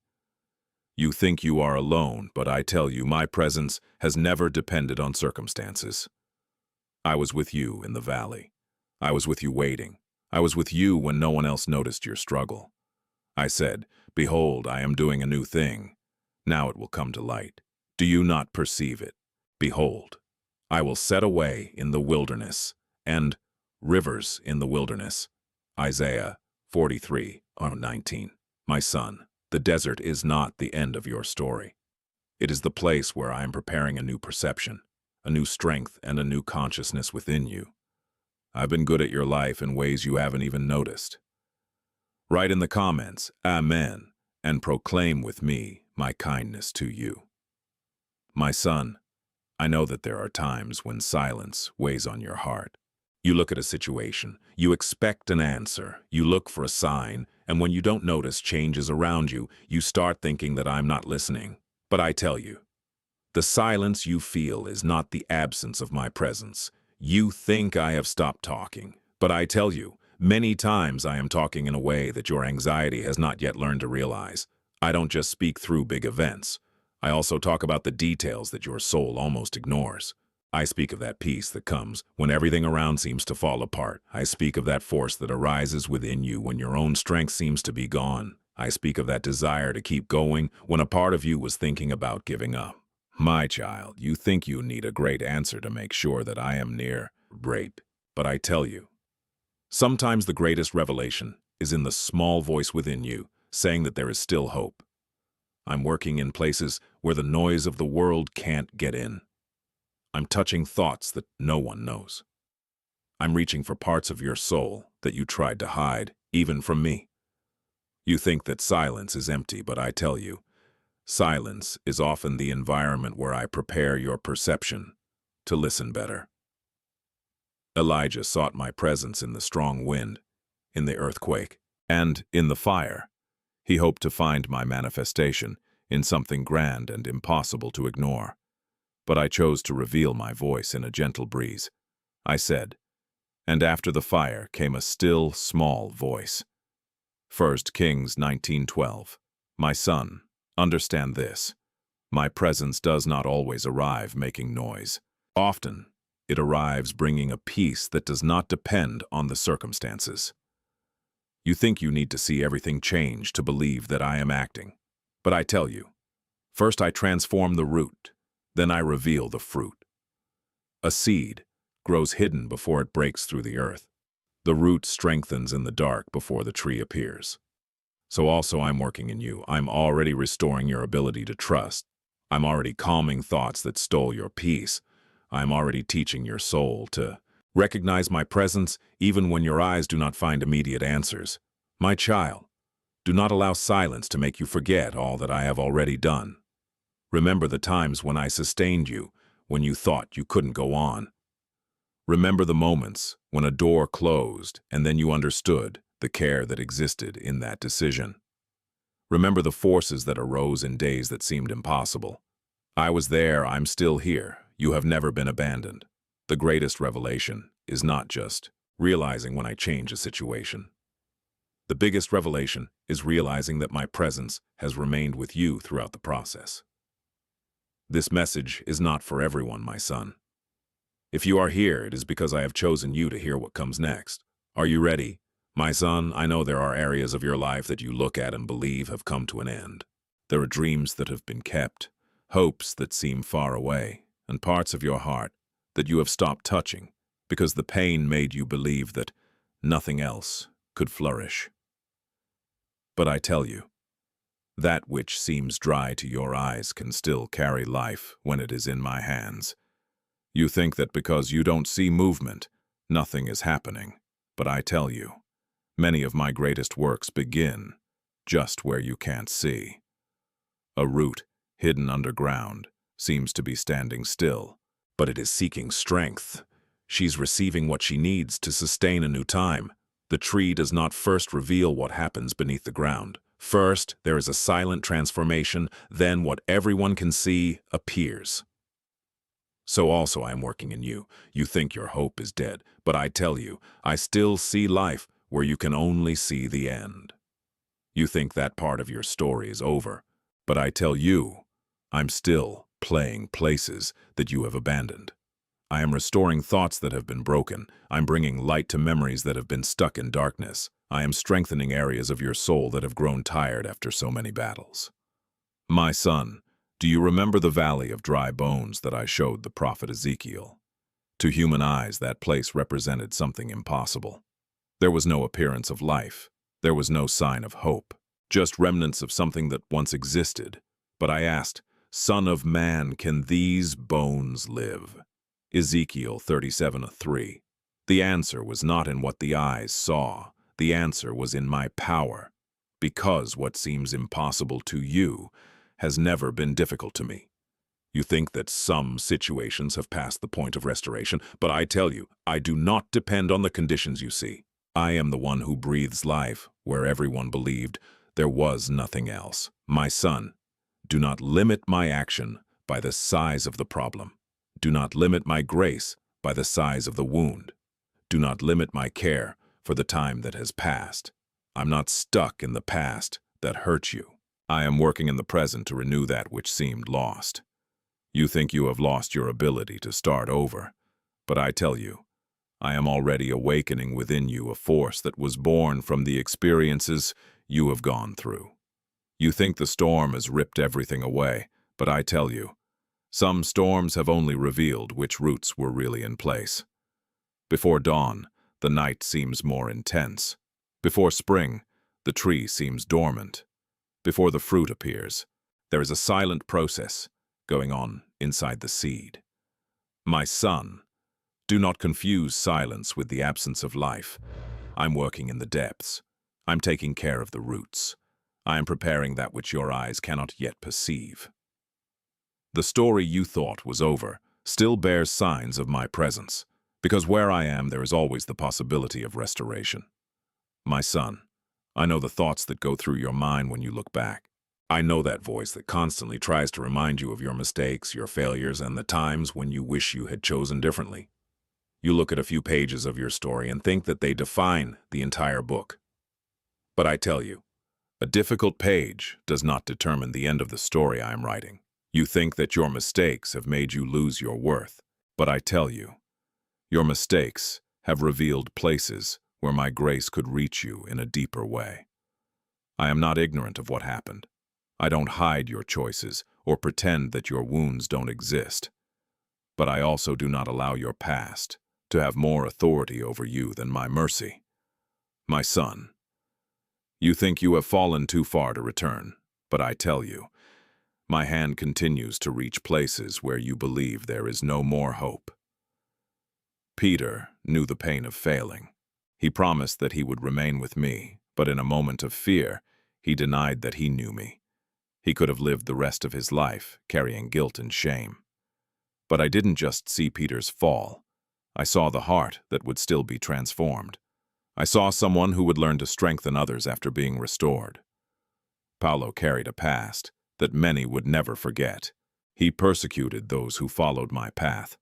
You think you are alone, but I tell you, my presence has never depended on circumstances. I was with you in the valley. I was with you waiting. I was with you when no one else noticed your struggle. I said, "Behold, I am doing a new thing. Now it will come to light. Do you not perceive it? Behold, I will set a way in the wilderness, and rivers in the wilderness." Isaiah 43:19. My son, the desert is not the end of your story. It is the place where I am preparing a new perception, a new strength, and a new consciousness within you. I've been good at your life in ways you haven't even noticed. Write in the comments, "Amen," and proclaim with me my kindness to you. My son, I know that there are times when silence weighs on your heart. You look at a situation, you expect an answer, you look for a sign, and when you don't notice changes around you, you start thinking that I'm not listening. But I tell you, the silence you feel is not the absence of my presence. You think I have stopped talking, but I tell you, many times I am talking in a way that your anxiety has not yet learned to realize. I don't just speak through big events. I also talk about the details that your soul almost ignores. I speak of that peace that comes when everything around seems to fall apart. I speak of that force that arises within you when your own strength seems to be gone. I speak of that desire to keep going when a part of you was thinking about giving up. My child, you think you need a great answer to make sure that I am near rape. But I tell you, sometimes the greatest revelation is in the small voice within you saying that there is still hope. I'm working in places where the noise of the world can't get in. I'm touching thoughts that no one knows. I'm reaching for parts of your soul that you tried to hide, even from me. You think that silence is empty, but I tell you, silence is often the environment where I prepare your perception to listen better. Elijah sought my presence in the strong wind, in the earthquake, and in the fire. He hoped to find my manifestation in something grand and impossible to ignore. But I chose to reveal my voice in a gentle breeze. I said, "And after the fire came a still, small voice." 1 Kings 19:12. My son, understand this. My presence does not always arrive making noise. Often, it arrives bringing a peace that does not depend on the circumstances. You think you need to see everything change to believe that I am acting. But I tell you, first I transform the root, then I reveal the fruit. A seed grows hidden before it breaks through the earth. The root strengthens in the dark before the tree appears. So also I'm working in you. I'm already restoring your ability to trust. I'm already calming thoughts that stole your peace. I'm already teaching your soul to recognize my presence even when your eyes do not find immediate answers. My child, do not allow silence to make you forget all that I have already done. Remember the times when I sustained you, when you thought you couldn't go on. Remember the moments when a door closed and then you understood the care that existed in that decision. Remember the forces that arose in days that seemed impossible. I was there, I'm still here. You have never been abandoned. The greatest revelation is not just realizing when I change a situation. The biggest revelation is realizing that my presence has remained with you throughout the process. This message is not for everyone, my son. If you are here, it is because I have chosen you to hear what comes next. Are you ready? My son, I know there are areas of your life that you look at and believe have come to an end. There are dreams that have been kept, hopes that seem far away, and parts of your heart that you have stopped touching because the pain made you believe that nothing else could flourish. But I tell you, that which seems dry to your eyes can still carry life when it is in my hands. You think that because you don't see movement, nothing is happening. But I tell you, many of my greatest works begin just where you can't see. A root, hidden underground, seems to be standing still, but it is seeking strength. She's receiving what she needs to sustain a new time. The tree does not first reveal what happens beneath the ground. First, there is a silent transformation, then what everyone can see appears. So also I am working in you. You think your hope is dead, but I tell you, I still see life where you can only see the end. You think that part of your story is over, but I tell you, I'm still playing places that you have abandoned. I am restoring thoughts that have been broken. I'm bringing light to memories that have been stuck in darkness. I am strengthening areas of your soul that have grown tired after so many battles. My son, do you remember the valley of dry bones that I showed the prophet Ezekiel? To human eyes, that place represented something impossible. There was no appearance of life. There was no sign of hope, just remnants of something that once existed. But I asked, Son of man, can these bones live? Ezekiel 37:3. The answer was not in what the eyes saw. The answer was in my power. Because what seems impossible to you has never been difficult to me. You think that some situations have passed the point of restoration, but I tell you, I do not depend on the conditions you see. I am the one who breathes life where everyone believed there was nothing else. My son, do not limit my action by the size of the problem. Do not limit my grace by the size of the wound. Do not limit my care for the time that has passed. I'm not stuck in the past that hurt you. I am working in the present to renew that which seemed lost. You think you have lost your ability to start over, but I tell you, I am already awakening within you a force that was born from the experiences you have gone through. You think the storm has ripped everything away, but I tell you, some storms have only revealed which roots were really in place. Before dawn, the night seems more intense. Before spring, the tree seems dormant. Before the fruit appears, there is a silent process going on inside the seed. My son, do not confuse silence with the absence of life. I'm working in the depths. I'm taking care of the roots. I am preparing that which your eyes cannot yet perceive. The story you thought was over still bears signs of my presence, because where I am there is always the possibility of restoration. My son, I know the thoughts that go through your mind when you look back. I know that voice that constantly tries to remind you of your mistakes, your failures, and the times when you wish you had chosen differently. You look at a few pages of your story and think that they define the entire book. But I tell you, a difficult page does not determine the end of the story I am writing. You think that your mistakes have made you lose your worth, but I tell you, your mistakes have revealed places where my grace could reach you in a deeper way. I am not ignorant of what happened. I don't hide your choices or pretend that your wounds don't exist. But I also do not allow your past to have more authority over you than my mercy. My son, you think you have fallen too far to return, but I tell you, my hand continues to reach places where you believe there is no more hope. Peter knew the pain of failing. He promised that he would remain with me, but in a moment of fear, he denied that he knew me. He could have lived the rest of his life carrying guilt and shame. But I didn't just see Peter's fall. I saw the heart that would still be transformed. I saw someone who would learn to strengthen others after being restored. Paulo carried a past that many would never forget. He persecuted those who followed my path,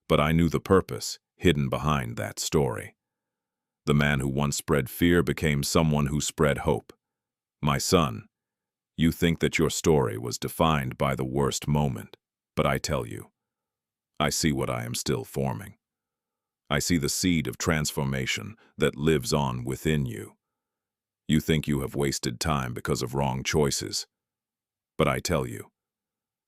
but I knew the purpose hidden behind that story. The man who once spread fear became someone who spread hope. My son, you think that your story was defined by the worst moment, but I tell you, I see what I am still forming. I see the seed of transformation that lives on within you. You think you have wasted time because of wrong choices, but I tell you,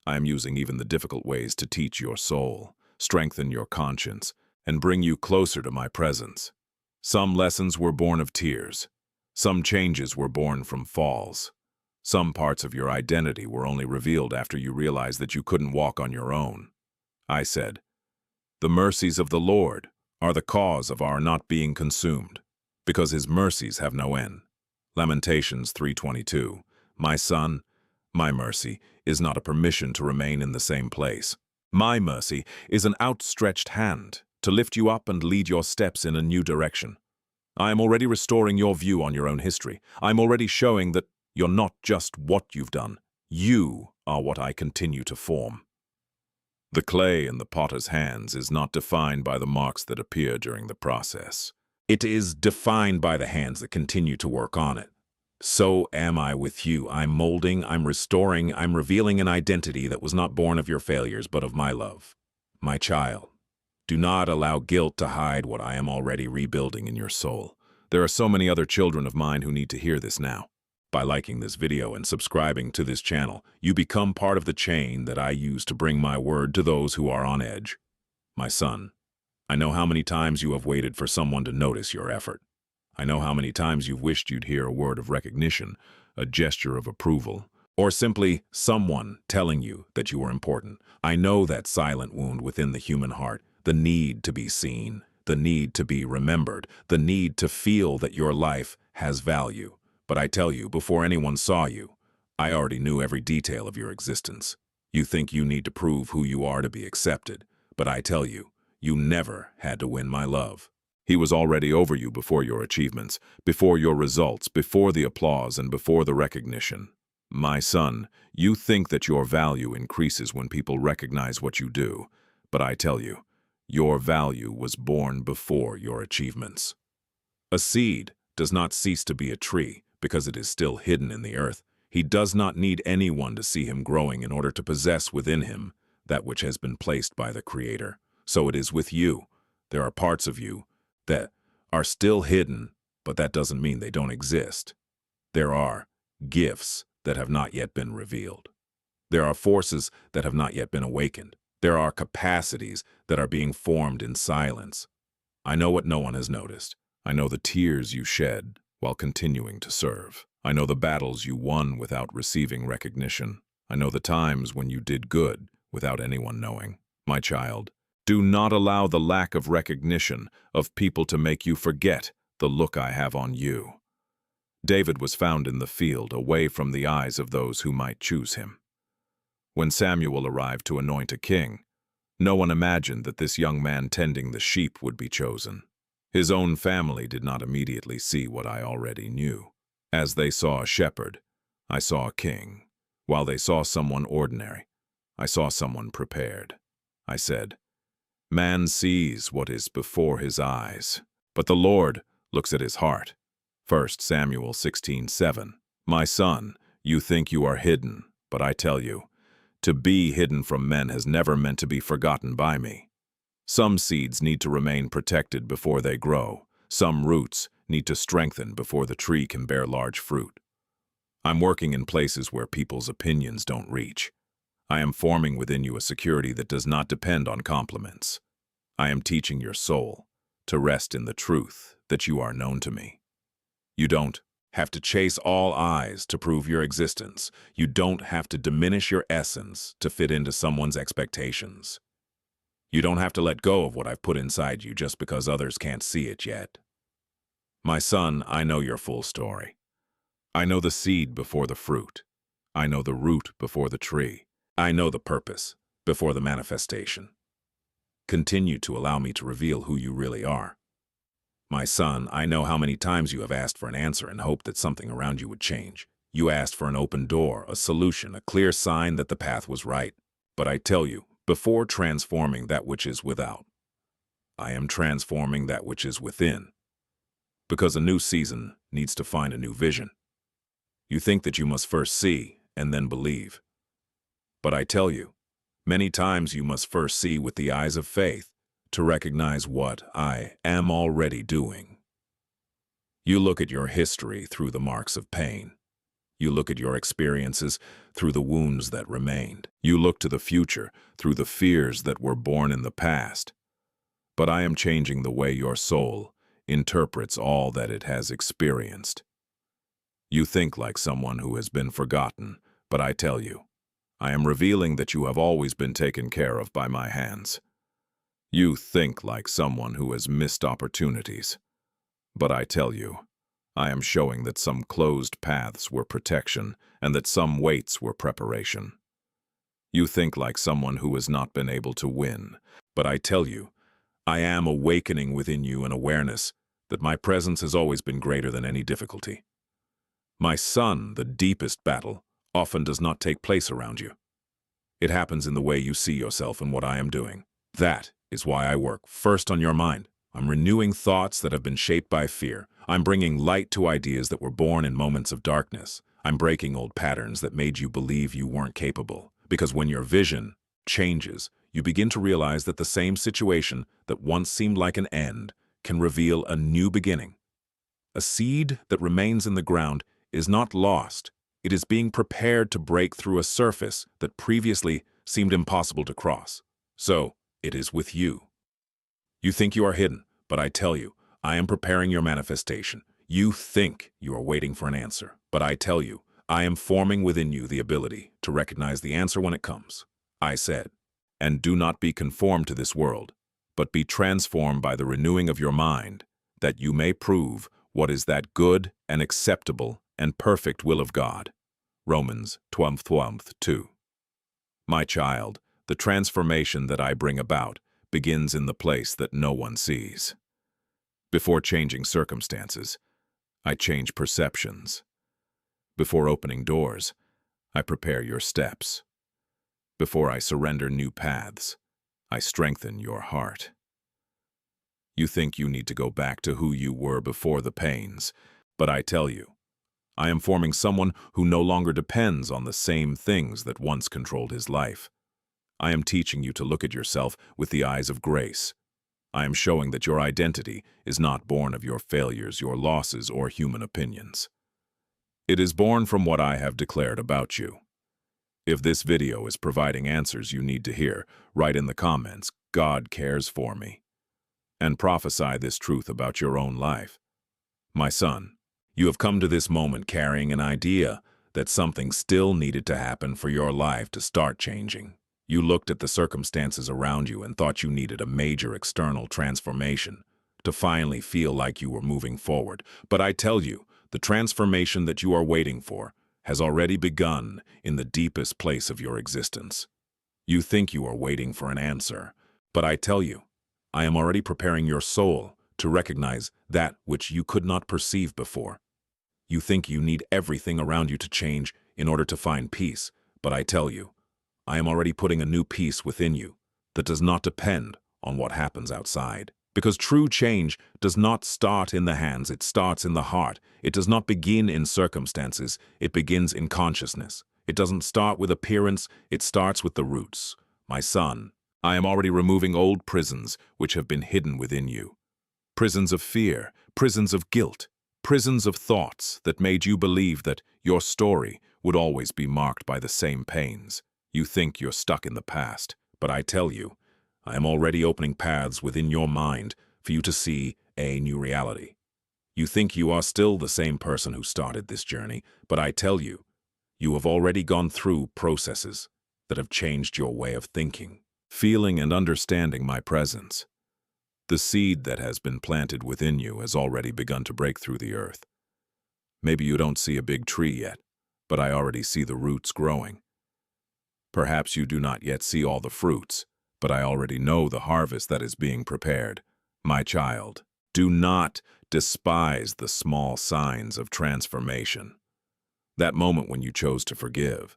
I am using even the difficult ways to teach your soul, strengthen your conscience, and bring you closer to my presence. Some lessons were born of tears. Some changes were born from falls. Some parts of your identity were only revealed after you realized that you couldn't walk on your own. I said, the mercies of the Lord are the cause of our not being consumed, because his mercies have no end. Lamentations 3:22. My son, My mercy is not a permission to remain in the same place. My mercy is an outstretched hand to lift you up and lead your steps in a new direction. I am already restoring your view on your own history. I am already showing that you're not just what you've done. You are what I continue to form. The clay in the potter's hands is not defined by the marks that appear during the process. It is defined by the hands that continue to work on it. So am I with you. I'm molding, I'm restoring, I'm revealing an identity that was not born of your failures, but of my love. My child, do not allow guilt to hide what I am already rebuilding in your soul. There are so many other children of mine who need to hear this now. By liking this video and subscribing to this channel, you become part of the chain that I use to bring my word to those who are on edge. My son, I know how many times you have waited for someone to notice your effort. I know how many times you've wished you'd hear a word of recognition, a gesture of approval, or simply someone telling you that you are important. I know that silent wound within the human heart, the need to be seen, the need to be remembered, the need to feel that your life has value. But I tell you, before anyone saw you, I already knew every detail of your existence. You think you need to prove who you are to be accepted, but I tell you, you never had to win my love. He was already over you before your achievements, before your results, before the applause, and before the recognition. My son, you think that your value increases when people recognize what you do, but I tell you, your value was born before your achievements. A seed does not cease to be a tree because it is still hidden in the earth. He does not need anyone to see him growing in order to possess within him that which has been placed by the Creator. So it is with you. There are parts of you that are still hidden, but that doesn't mean they don't exist. There are gifts that have not yet been revealed. There are forces that have not yet been awakened. There are capacities that are being formed in silence. I know what no one has noticed. I know the tears you shed while continuing to serve. I know the battles you won without receiving recognition. I know the times when you did good without anyone knowing. My child, do not allow the lack of recognition of people to make you forget the look I have on you. David was found in the field, away from the eyes of those who might choose him. When Samuel arrived to anoint a king, no one imagined that this young man tending the sheep would be chosen. His own family did not immediately see what I already knew. As they saw a shepherd, I saw a king. While they saw someone ordinary, I saw someone prepared. I said, "Man sees what is before his eyes, but the Lord looks at his heart." 1 Samuel 16:7. My son, you think you are hidden, but I tell you, to be hidden from men has never meant to be forgotten by me. Some seeds need to remain protected before they grow. Some roots need to strengthen before the tree can bear large fruit. I'm working in places where people's opinions don't reach. I am forming within you a security that does not depend on compliments. I am teaching your soul to rest in the truth that you are known to me. You don't have to chase all eyes to prove your existence. You don't have to diminish your essence to fit into someone's expectations. You don't have to let go of what I've put inside you just because others can't see it yet. My son, I know your full story. I know the seed before the fruit. I know the root before the tree. I know the purpose before the manifestation. Continue to allow me to reveal who you really are. My son, I know how many times you have asked for an answer and hoped that something around you would change. You asked for an open door, a solution, a clear sign that the path was right. But I tell you, before transforming that which is without, I am transforming that which is within. Because a new season needs to find a new vision. You think that you must first see and then believe. But I tell you, many times you must first see with the eyes of faith to recognize what I am already doing. You look at your history through the marks of pain. You look at your experiences through the wounds that remained. You look to the future through the fears that were born in the past. But I am changing the way your soul interprets all that it has experienced. You think like someone who has been forgotten, but I tell you, I am revealing that you have always been taken care of by my hands. You think like someone who has missed opportunities, but I tell you, I am showing that some closed paths were protection and that some weights were preparation. You think like someone who has not been able to win, but I tell you, I am awakening within you an awareness that my presence has always been greater than any difficulty. My son, the deepest battle, often does not take place around you. It happens in the way you see yourself and what I am doing. That is why I work first on your mind. I'm renewing thoughts that have been shaped by fear. I'm bringing light to ideas that were born in moments of darkness. I'm breaking old patterns that made you believe you weren't capable. Because when your vision changes, you begin to realize that the same situation that once seemed like an end can reveal a new beginning. A seed that remains in the ground is not lost. It is being prepared to break through a surface that previously seemed impossible to cross. So, it is with you. You think you are hidden, but I tell you, I am preparing your manifestation. You think you are waiting for an answer, but I tell you, I am forming within you the ability to recognize the answer when it comes. I said, and do not be conformed to this world, but be transformed by the renewing of your mind, that you may prove what is that good and acceptable and perfect will of God. Romans 12:2. My child, the transformation that I bring about begins in the place that no one sees. Before changing circumstances, I change perceptions. Before opening doors, I prepare your steps. Before I surrender new paths, I strengthen your heart. You think you need to go back to who you were before the pains, but I tell you, I am forming someone who no longer depends on the same things that once controlled his life. I am teaching you to look at yourself with the eyes of grace. I am showing that your identity is not born of your failures, your losses, or human opinions. It is born from what I have declared about you. If this video is providing answers you need to hear, write in the comments, God cares for me, and prophesy this truth about your own life. My son, you have come to this moment carrying an idea that something still needed to happen for your life to start changing. You looked at the circumstances around you and thought you needed a major external transformation to finally feel like you were moving forward. But I tell you, the transformation that you are waiting for has already begun in the deepest place of your existence. You think you are waiting for an answer, but I tell you, I am already preparing your soul to recognize that which you could not perceive before. You think you need everything around you to change in order to find peace, but I tell you, I am already putting a new peace within you that does not depend on what happens outside. Because true change does not start in the hands, it starts in the heart. It does not begin in circumstances, it begins in consciousness. It doesn't start with appearance, it starts with the roots. My son, I am already removing old prisons which have been hidden within you. Prisons of fear, prisons of guilt, prisons of thoughts that made you believe that your story would always be marked by the same pains. You think you're stuck in the past, but I tell you, I am already opening paths within your mind for you to see a new reality. You think you are still the same person who started this journey, but I tell you, you have already gone through processes that have changed your way of thinking, feeling, and understanding my presence. The seed that has been planted within you has already begun to break through the earth. Maybe you don't see a big tree yet, but I already see the roots growing. Perhaps you do not yet see all the fruits, but I already know the harvest that is being prepared. My child, do not despise the small signs of transformation. That moment when you chose to forgive.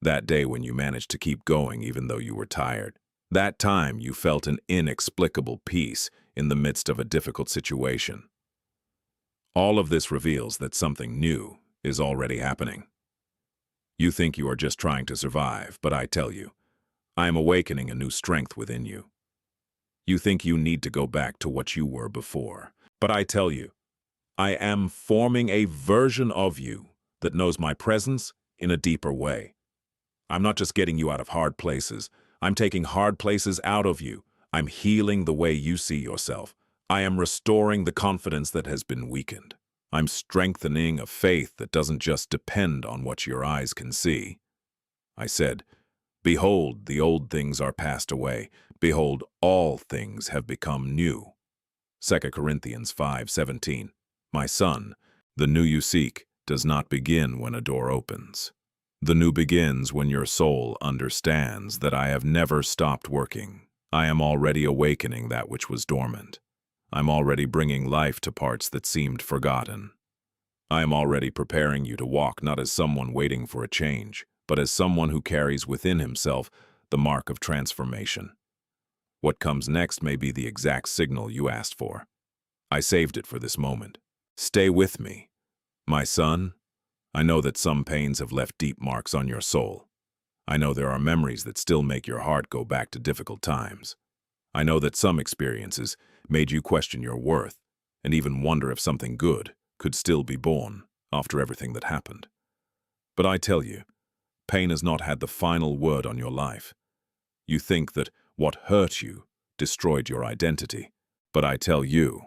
That day when you managed to keep going even though you were tired. That time you felt an inexplicable peace in the midst of a difficult situation. All of this reveals that something new is already happening. You think you are just trying to survive, but I tell you, I am awakening a new strength within you. You think you need to go back to what you were before, but I tell you, I am forming a version of you that knows my presence in a deeper way. I'm not just getting you out of hard places. I'm taking hard places out of you. I'm healing the way you see yourself. I am restoring the confidence that has been weakened. I'm strengthening a faith that doesn't just depend on what your eyes can see. I said, behold, the old things are passed away. Behold, all things have become new. 2 Corinthians 5:17. My son, The new you seek does not begin when a door opens. The new begins when your soul understands that I have never stopped working. I am already awakening that which was dormant. I'm already bringing life to parts that seemed forgotten. I am already preparing you to walk not as someone waiting for a change, but as someone who carries within himself the mark of transformation. What comes next may be the exact signal you asked for. I saved it for this moment. Stay with me. My son, I know that some pains have left deep marks on your soul. I know there are memories that still make your heart go back to difficult times. I know that some experiences made you question your worth and even wonder if something good could still be born after everything that happened. But I tell you, pain has not had the final word on your life. You think that what hurt you destroyed your identity. But I tell you,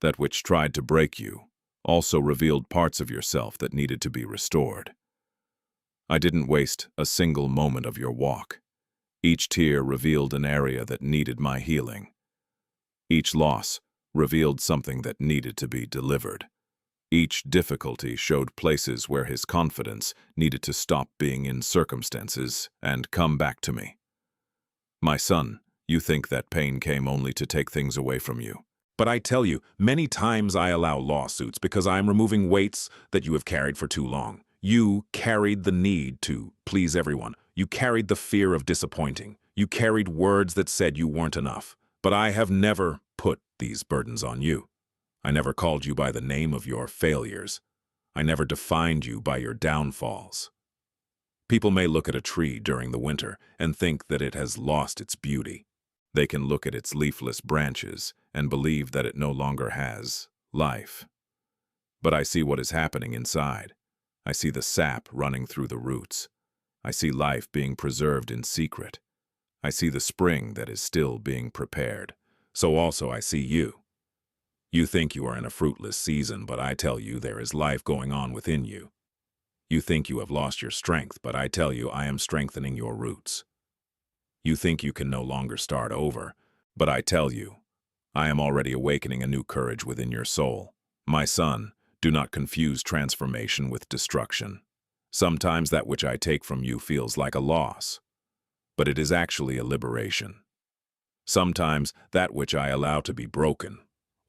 that which tried to break you also revealed parts of yourself that needed to be restored. I didn't waste a single moment of your walk. Each tear revealed an area that needed my healing. Each loss revealed something that needed to be delivered. Each difficulty showed places where his confidence needed to stop being in circumstances and come back to me. My son, you think that pain came only to take things away from you. But I tell you, many times I allow lawsuits because I am removing weights that you have carried for too long. You carried the need to please everyone. You carried the fear of disappointing. You carried words that said you weren't enough. But I have never put these burdens on you. I never called you by the name of your failures. I never defined you by your downfalls. People may look at a tree during the winter and think that it has lost its beauty. They can look at its leafless branches and believe that it no longer has life. But I see what is happening inside. I see the sap running through the roots. I see life being preserved in secret. I see the spring that is still being prepared. So also I see you. You think you are in a fruitless season, but I tell you there is life going on within you. You think you have lost your strength, but I tell you I am strengthening your roots. You think you can no longer start over, but I tell you, I am already awakening a new courage within your soul. My son, do not confuse transformation with destruction. Sometimes that which I take from you feels like a loss, but it is actually a liberation. Sometimes that which I allow to be broken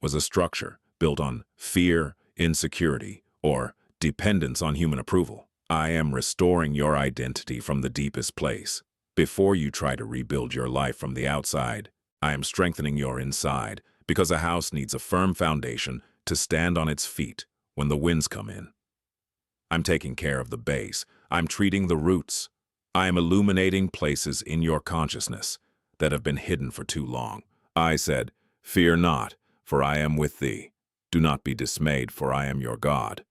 was a structure built on fear, insecurity, or dependence on human approval. I am restoring your identity from the deepest place. Before you try to rebuild your life from the outside, I am strengthening your inside, because a house needs a firm foundation to stand on its feet when the winds come in. I'm taking care of the base. I'm treating the roots. I am illuminating places in your consciousness that have been hidden for too long. I said, "Fear not, for I am with thee. Do not be dismayed, for I am your God.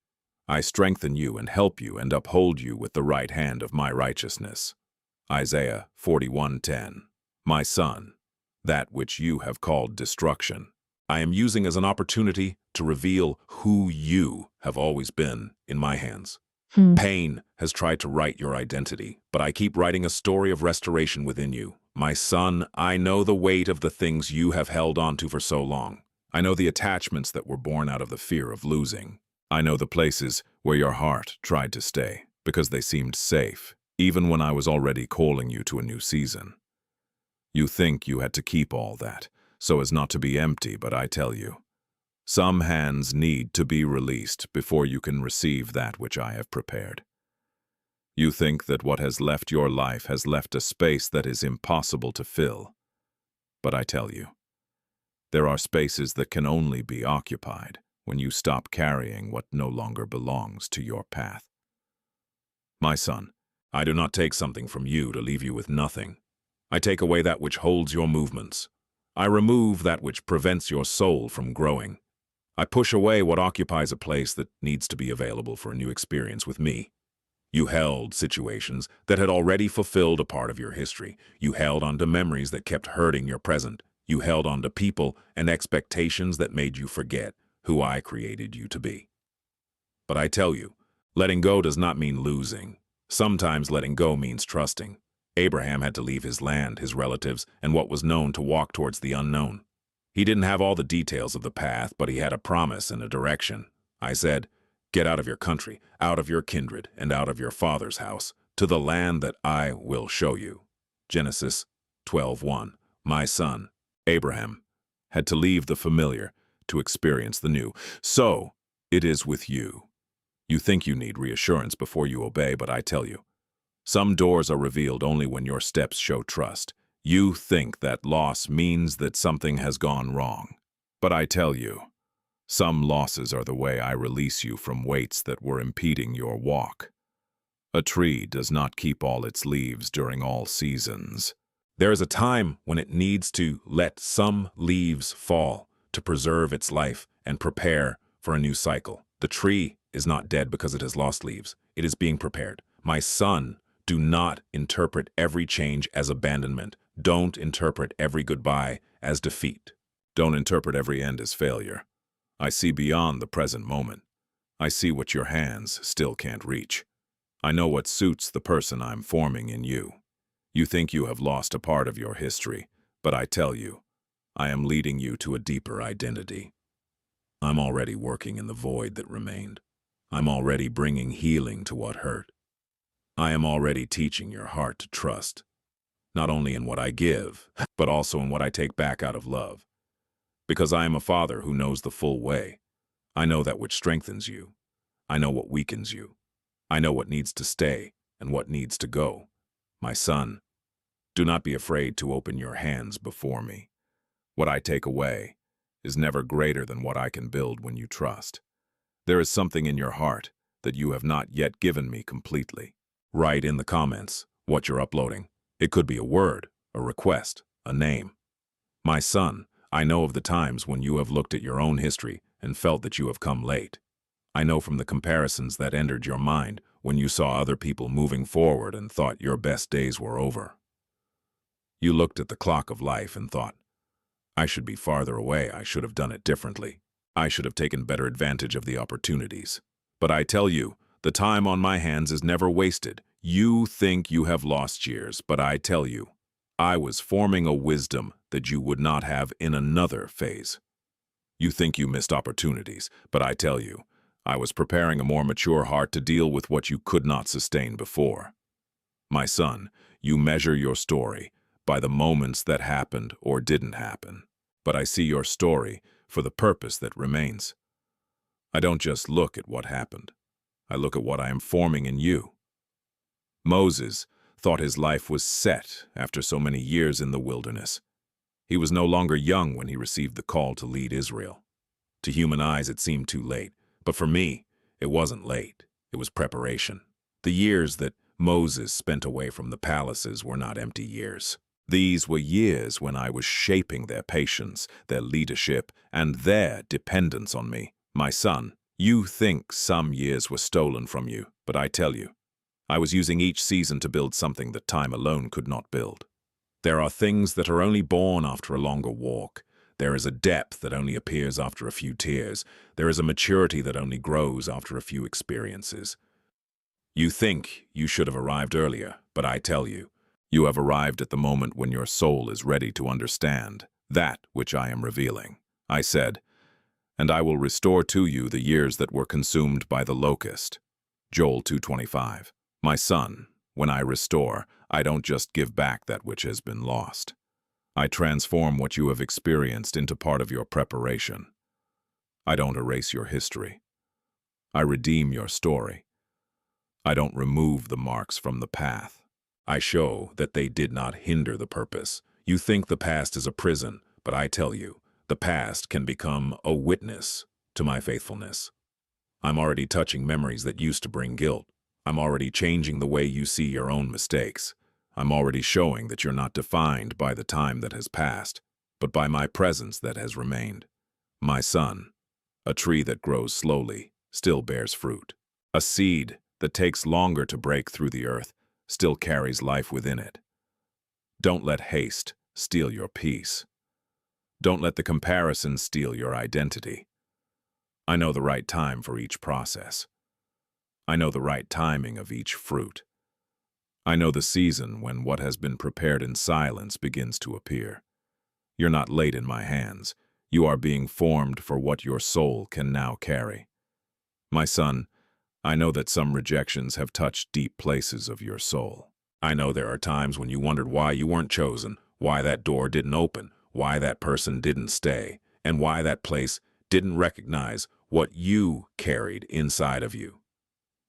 I strengthen you and help you and uphold you with the right hand of my righteousness." Isaiah 41:10. My son, that which you have called destruction, I am using as an opportunity to reveal who you have always been in my hands. Pain has tried to write your identity, but I keep writing a story of restoration within you. My son, I know the weight of the things you have held onto for so long. I know the attachments that were born out of the fear of losing. I know the places where your heart tried to stay because they seemed safe, even when I was already calling you to a new season. You think you had to keep all that, so as not to be empty, but I tell you, some hands need to be released before you can receive that which I have prepared. You think that what has left your life has left a space that is impossible to fill, but I tell you, there are spaces that can only be occupied when you stop carrying what no longer belongs to your path. My son, I do not take something from you to leave you with nothing. I take away that which holds your movements. I remove that which prevents your soul from growing. I push away what occupies a place that needs to be available for a new experience with me. You held situations that had already fulfilled a part of your history. You held on to memories that kept hurting your present. You held on to people and expectations that made you forget who I created you to be. But I tell you, letting go does not mean losing. Sometimes letting go means trusting. Abraham had to leave his land, his relatives, and what was known to walk towards the unknown. He didn't have all the details of the path, but he had a promise and a direction. I said, Get out of your country, out of your kindred, and out of your father's house, to the land that I will show you. Genesis 12:1. My son, Abraham, had to leave the familiar to experience the new. So, it is with you. You think you need reassurance before you obey, but I tell you, some doors are revealed only when your steps show trust. You think that loss means that something has gone wrong. But I tell you, some losses are the way I release you from weights that were impeding your walk. A tree does not keep all its leaves during all seasons. There is a time when it needs to let some leaves fall to preserve its life and prepare for a new cycle. The tree is not dead because it has lost leaves. It is being prepared. My son, do not interpret every change as abandonment. Don't interpret every goodbye as defeat. Don't interpret every end as failure. I see beyond the present moment. I see what your hands still can't reach. I know what suits the person I'm forming in you. You think you have lost a part of your history, but I tell you, I am leading you to a deeper identity. I'm already working in the void that remained. I'm already bringing healing to what hurt. I am already teaching your heart to trust, not only in what I give, but also in what I take back out of love. Because I am a father who knows the full way. I know that which strengthens you. I know what weakens you. I know what needs to stay and what needs to go. My son, do not be afraid to open your hands before me. What I take away is never greater than what I can build when you trust. There is something in your heart that you have not yet given me completely. Write in the comments what you're uploading. It could be a word, a request, a name. My son, I know of the times when you have looked at your own history and felt that you have come late. I know from the comparisons that entered your mind when you saw other people moving forward and thought your best days were over. You looked at the clock of life and thought, I should be farther away, I should have done it differently. I should have taken better advantage of the opportunities. But I tell you, the time on my hands is never wasted. You think you have lost years, but I tell you, I was forming a wisdom that you would not have in another phase. You think you missed opportunities, but I tell you, I was preparing a more mature heart to deal with what you could not sustain before. My son, you measure your story by the moments that happened or didn't happen. But I see your story for the purpose that remains. I don't just look at what happened. I look at what I am forming in you. Moses thought his life was set after so many years in the wilderness. He was no longer young when he received the call to lead Israel. To human eyes, it seemed too late. But for me, it wasn't late. It was preparation. The years that Moses spent away from the palaces were not empty years. These were years when I was shaping their patience, their leadership, and their dependence on me. My son, you think some years were stolen from you, but I tell you, I was using each season to build something that time alone could not build. There are things that are only born after a longer walk. There is a depth that only appears after a few tears. There is a maturity that only grows after a few experiences. You think you should have arrived earlier, but I tell you, you have arrived at the moment when your soul is ready to understand that which I am revealing. I said, and I will restore to you the years that were consumed by the locust. Joel 2:25. My son, when I restore, I don't just give back that which has been lost. I transform what you have experienced into part of your preparation. I don't erase your history. I redeem your story. I don't remove the marks from the path. I show that they did not hinder the purpose. You think the past is a prison, but I tell you, the past can become a witness to my faithfulness. I'm already touching memories that used to bring guilt. I'm already changing the way you see your own mistakes. I'm already showing that you're not defined by the time that has passed, but by my presence that has remained. My son, a tree that grows slowly still bears fruit. A seed that takes longer to break through the earth still carries life within it. Don't let haste steal your peace. Don't let the comparison steal your identity. I know the right time for each process. I know the right timing of each fruit. I know the season when what has been prepared in silence begins to appear. You're not late in my hands. You are being formed for what your soul can now carry. My son, I know that some rejections have touched deep places of your soul. I know there are times when you wondered why you weren't chosen, why that door didn't open, why that person didn't stay, and why that place didn't recognize what you carried inside of you.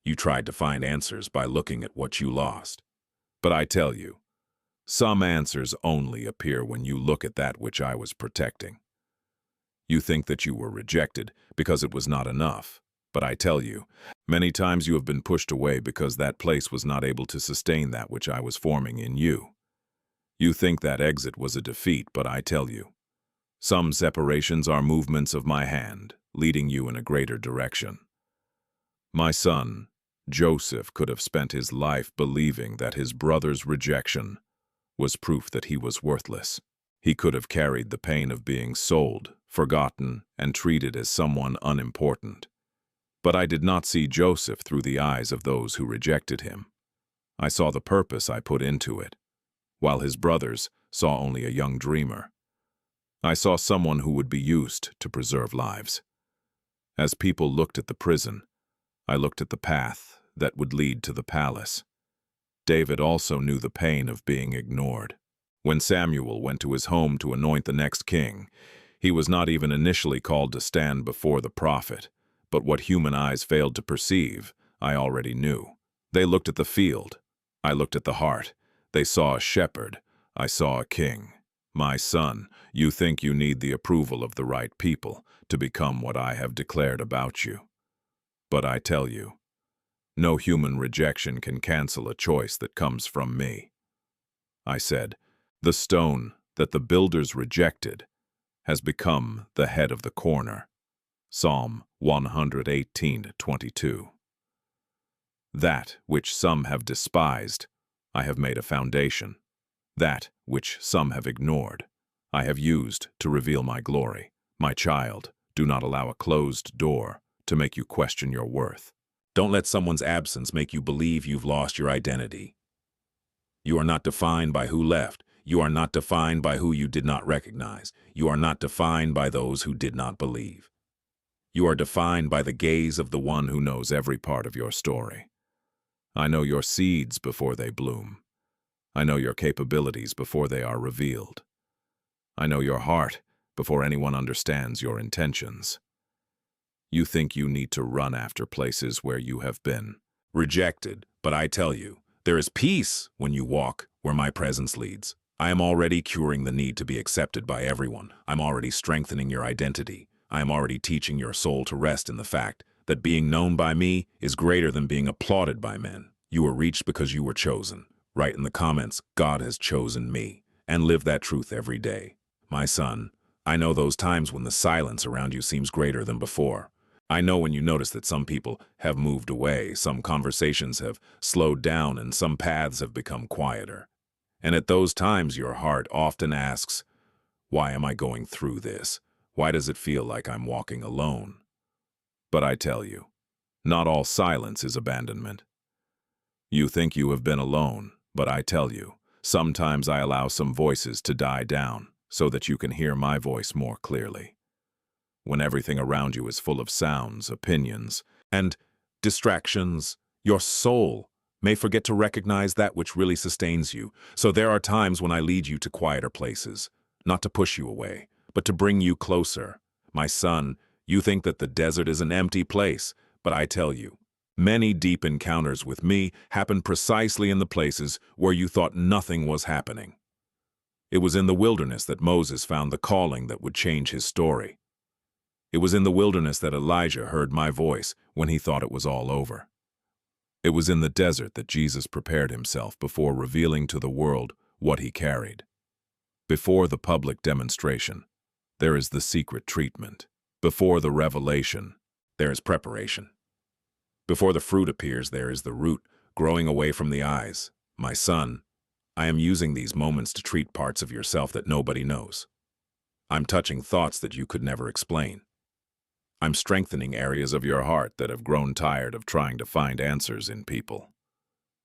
You tried to find answers by looking at what you lost. But I tell you, some answers only appear when you look at that which I was protecting. You think that you were rejected because it was not enough. But I tell you, many times you have been pushed away because that place was not able to sustain that which I was forming in you. You think that exit was a defeat, but I tell you, some separations are movements of my hand, leading you in a greater direction. My son, Joseph, could have spent his life believing that his brother's rejection was proof that he was worthless. He could have carried the pain of being sold, forgotten, and treated as someone unimportant. But I did not see Joseph through the eyes of those who rejected him. I saw the purpose I put into it, while his brothers saw only a young dreamer. I saw someone who would be used to preserve lives. As people looked at the prison, I looked at the path that would lead to the palace. David also knew the pain of being ignored. When Samuel went to his home to anoint the next king, he was not even initially called to stand before the prophet. But what human eyes failed to perceive, I already knew. They looked at the field. I looked at the heart. They saw a shepherd. I saw a king. My son, you think you need the approval of the right people to become what I have declared about you. But I tell you, no human rejection can cancel a choice that comes from me. I said, the stone that the builders rejected has become the head of the corner. Psalm 118:22. That which some have despised, I have made a foundation. That which some have ignored, I have used to reveal my glory. My child, do not allow a closed door to make you question your worth. Don't let someone's absence make you believe you've lost your identity. You are not defined by who left. You are not defined by who you did not recognize. You are not defined by those who did not believe. You are defined by the gaze of the one who knows every part of your story. I know your seeds before they bloom. I know your capabilities before they are revealed. I know your heart before anyone understands your intentions. You think you need to run after places where you have been rejected, but I tell you, there is peace when you walk where my presence leads. I am already curing the need to be accepted by everyone. I'm already strengthening your identity. I am already teaching your soul to rest in the fact that being known by me is greater than being applauded by men. You were reached because you were chosen. Write in the comments, God has chosen me, and live that truth every day. My son, I know those times when the silence around you seems greater than before. I know when you notice that some people have moved away, some conversations have slowed down, and some paths have become quieter. And at those times your heart often asks, why am I going through this? Why does it feel like I'm walking alone? But I tell you, not all silence is abandonment. You think you have been alone, but I tell you, sometimes I allow some voices to die down so that you can hear my voice more clearly. When everything around you is full of sounds, opinions, and distractions, your soul may forget to recognize that which really sustains you. So there are times when I lead you to quieter places, not to push you away, but to bring you closer. My son, you think that the desert is an empty place, but I tell you, many deep encounters with me happen precisely in the places where you thought nothing was happening. It was in the wilderness that Moses found the calling that would change his story. It was in the wilderness that Elijah heard my voice when he thought it was all over. It was in the desert that Jesus prepared himself before revealing to the world what he carried. Before the public demonstration, there is the secret treatment. Before the revelation, there is preparation. Before the fruit appears, there is the root growing away from the eyes. My son, I am using these moments to treat parts of yourself that nobody knows. I'm touching thoughts that you could never explain. I'm strengthening areas of your heart that have grown tired of trying to find answers in people.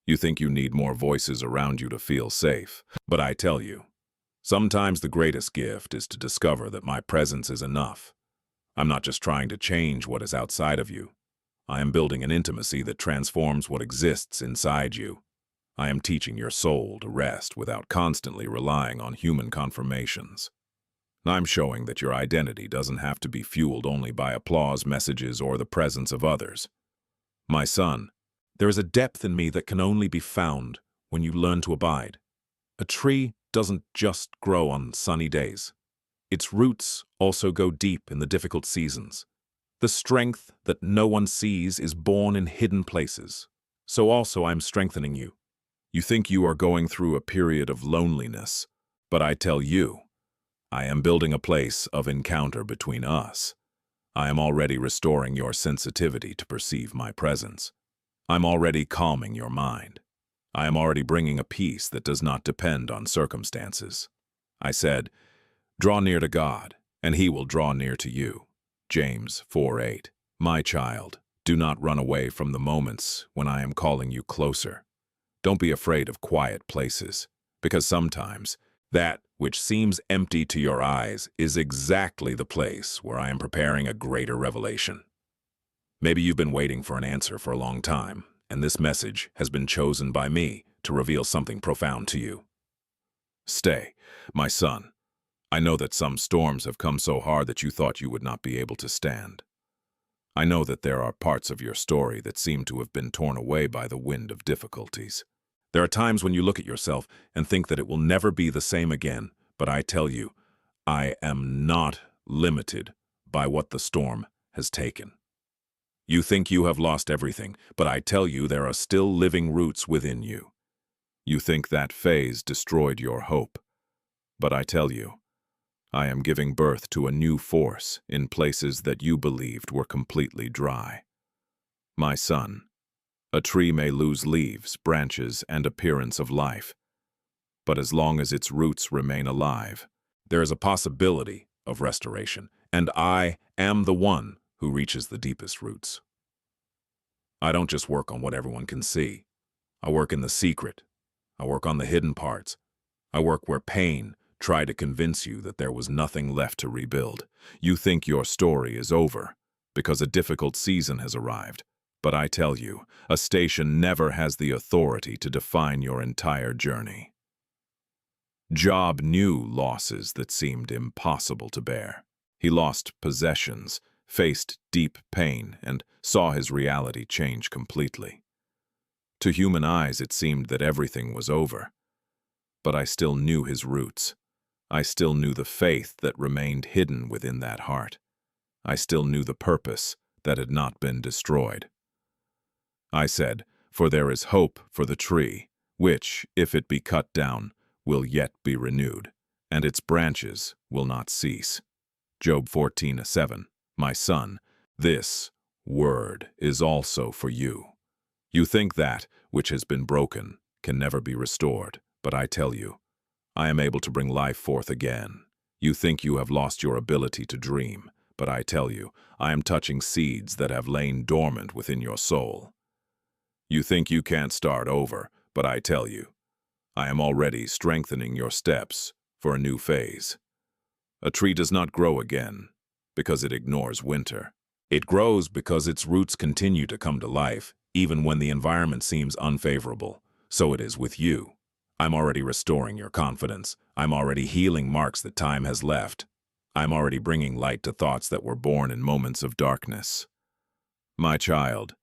You think you need more voices around you to feel safe, but I tell you, sometimes the greatest gift is to discover that my presence is enough. I'm not just trying to change what is outside of you. I am building an intimacy that transforms what exists inside you. I am teaching your soul to rest without constantly relying on human confirmations. I'm showing that your identity doesn't have to be fueled only by applause, messages, or the presence of others. My son, there is a depth in me that can only be found when you learn to abide. A tree doesn't just grow on sunny days. Its roots also go deep in the difficult seasons. The strength that no one sees is born in hidden places. So also I am strengthening you. You think you are going through a period of loneliness, but I tell you, I am building a place of encounter between us. I am already restoring your sensitivity to perceive my presence. I'm already calming your mind. I am already bringing a peace that does not depend on circumstances. I said, draw near to God, and He will draw near to you. James 4:8. My child, do not run away from the moments when I am calling you closer. Don't be afraid of quiet places, because sometimes that which seems empty to your eyes is exactly the place where I am preparing a greater revelation. Maybe you've been waiting for an answer for a long time, and this message has been chosen by me to reveal something profound to you. Stay, my son. I know that some storms have come so hard that you thought you would not be able to stand. I know that there are parts of your story that seem to have been torn away by the wind of difficulties. There are times when you look at yourself and think that it will never be the same again, but I tell you, I am not limited by what the storm has taken. You think you have lost everything, but I tell you there are still living roots within you. You think that phase destroyed your hope, but I tell you, I am giving birth to a new force in places that you believed were completely dry. My son, a tree may lose leaves, branches, and appearance of life, but as long as its roots remain alive, there is a possibility of restoration, and I am the one who reaches the deepest roots. I don't just work on what everyone can see. I work in the secret. I work on the hidden parts. I work where pain tried to convince you that there was nothing left to rebuild. You think your story is over because a difficult season has arrived. But I tell you, a station never has the authority to define your entire journey. Job knew losses that seemed impossible to bear. He lost possessions, faced deep pain, and saw his reality change completely. To human eyes, it seemed that everything was over. But I still knew his roots. I still knew the faith that remained hidden within that heart. I still knew the purpose that had not been destroyed. I said, for there is hope for the tree, which, if it be cut down, will yet be renewed, and its branches will not cease. Job 14:7. My son, this word is also for you. You think that which has been broken can never be restored, but I tell you, I am able to bring life forth again. You think you have lost your ability to dream, but I tell you, I am touching seeds that have lain dormant within your soul. You think you can't start over, but I tell you, I am already strengthening your steps for a new phase. A tree does not grow again because it ignores winter. It grows because its roots continue to come to life, even when the environment seems unfavorable. So it is with you. I'm already restoring your confidence. I'm already healing marks that time has left. I'm already bringing light to thoughts that were born in moments of darkness. My child,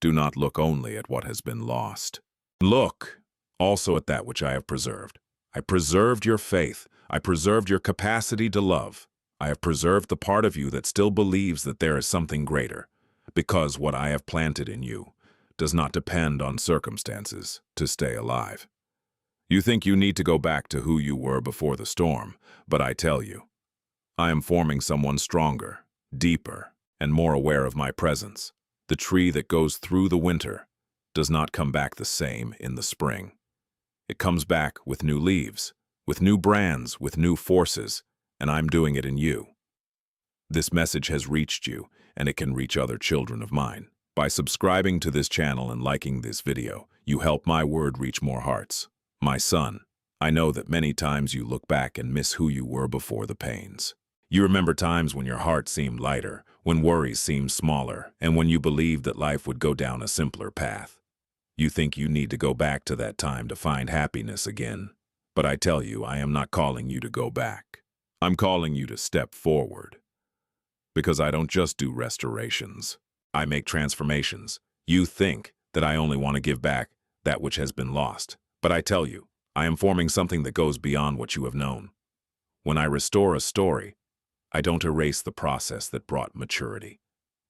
do not look only at what has been lost. Look also at that which I have preserved. I preserved your faith. I preserved your capacity to love. I have preserved the part of you that still believes that there is something greater, because what I have planted in you does not depend on circumstances to stay alive. You think you need to go back to who you were before the storm, but I tell you, I am forming someone stronger, deeper, and more aware of my presence. The tree that goes through the winter does not come back the same in the spring. It comes back with new leaves, with new brands, with new forces, and I'm doing it in you. This message has reached you, and it can reach other children of mine. By subscribing to this channel and liking this video, you help my word reach more hearts. My son, I know that many times you look back and miss who you were before the pains. You remember times when your heart seemed lighter, when worries seem smaller, and when you believe that life would go down a simpler path. You think you need to go back to that time to find happiness again. But I tell you, I am not calling you to go back. I'm calling you to step forward. Because I don't just do restorations. I make transformations. You think that I only want to give back that which has been lost. But I tell you, I am forming something that goes beyond what you have known. When I restore a story, I don't erase the process that brought maturity.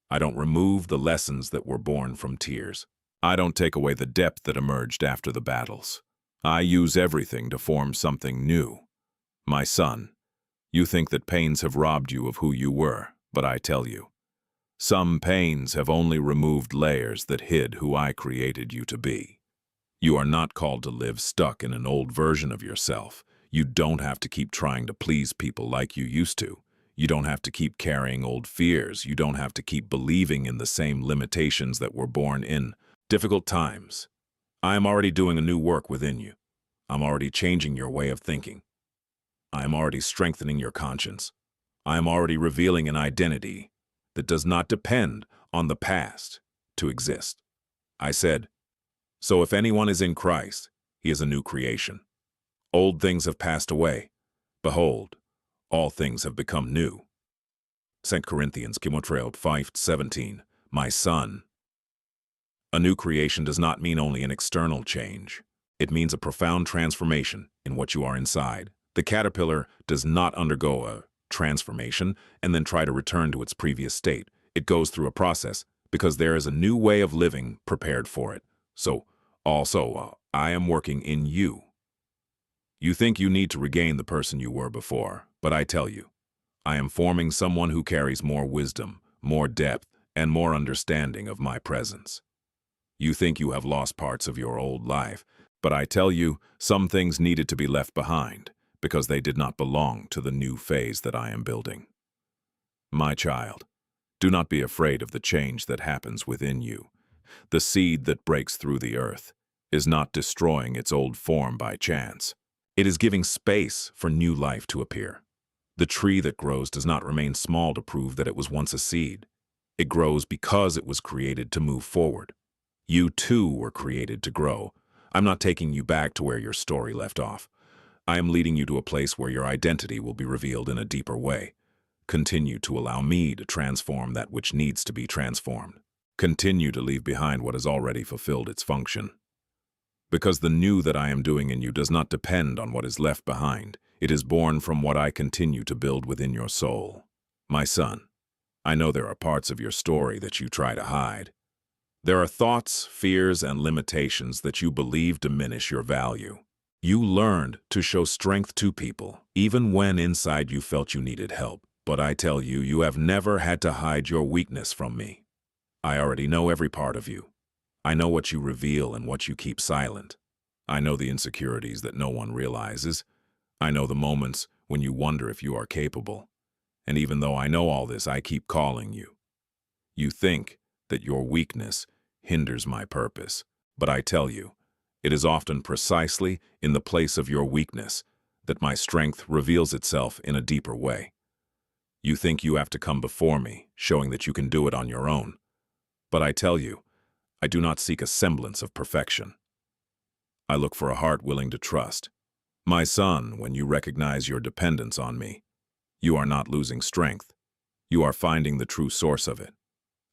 I don't remove the lessons that were born from tears. I don't take away the depth that emerged after the battles. I use everything to form something new. My son, you think that pains have robbed you of who you were, but I tell you, some pains have only removed layers that hid who I created you to be. You are not called to live stuck in an old version of yourself. You don't have to keep trying to please people like you used to. You don't have to keep carrying old fears. You don't have to keep believing in the same limitations that were born in difficult times. I am already doing a new work within you. I'm already changing your way of thinking. I am already strengthening your conscience. I am already revealing an identity that does not depend on the past to exist. I said, so if anyone is in Christ, he is a new creation. Old things have passed away. Behold, all things have become new. 2 Corinthians 5:17. My son. A new creation does not mean only an external change. It means a profound transformation in what you are inside. The caterpillar does not undergo a transformation and then try to return to its previous state. It goes through a process because there is a new way of living prepared for it. So, also, I am working in you. You think you need to regain the person you were before, but I tell you, I am forming someone who carries more wisdom, more depth, and more understanding of my presence. You think you have lost parts of your old life, but I tell you, some things needed to be left behind because they did not belong to the new phase that I am building. My child, do not be afraid of the change that happens within you. The seed that breaks through the earth is not destroying its old form by chance. It is giving space for new life to appear. The tree that grows does not remain small to prove that it was once a seed. It grows because it was created to move forward. You too were created to grow. I'm not taking you back to where your story left off. I am leading you to a place where your identity will be revealed in a deeper way. Continue to allow me to transform that which needs to be transformed. Continue to leave behind what has already fulfilled its function. Because the new that I am doing in you does not depend on what is left behind. It is born from what I continue to build within your soul. My son, I know there are parts of your story that you try to hide. There are thoughts, fears, and limitations that you believe diminish your value. You learned to show strength to people, even when inside you felt you needed help. But I tell you, you have never had to hide your weakness from me. I already know every part of you. I know what you reveal and what you keep silent. I know the insecurities that no one realizes. I know the moments when you wonder if you are capable. And even though I know all this, I keep calling you. You think that your weakness hinders my purpose. But I tell you, it is often precisely in the place of your weakness that my strength reveals itself in a deeper way. You think you have to come before me, showing that you can do it on your own. But I tell you, I do not seek a semblance of perfection. I look for a heart willing to trust. My son, when you recognize your dependence on me, you are not losing strength. You are finding the true source of it.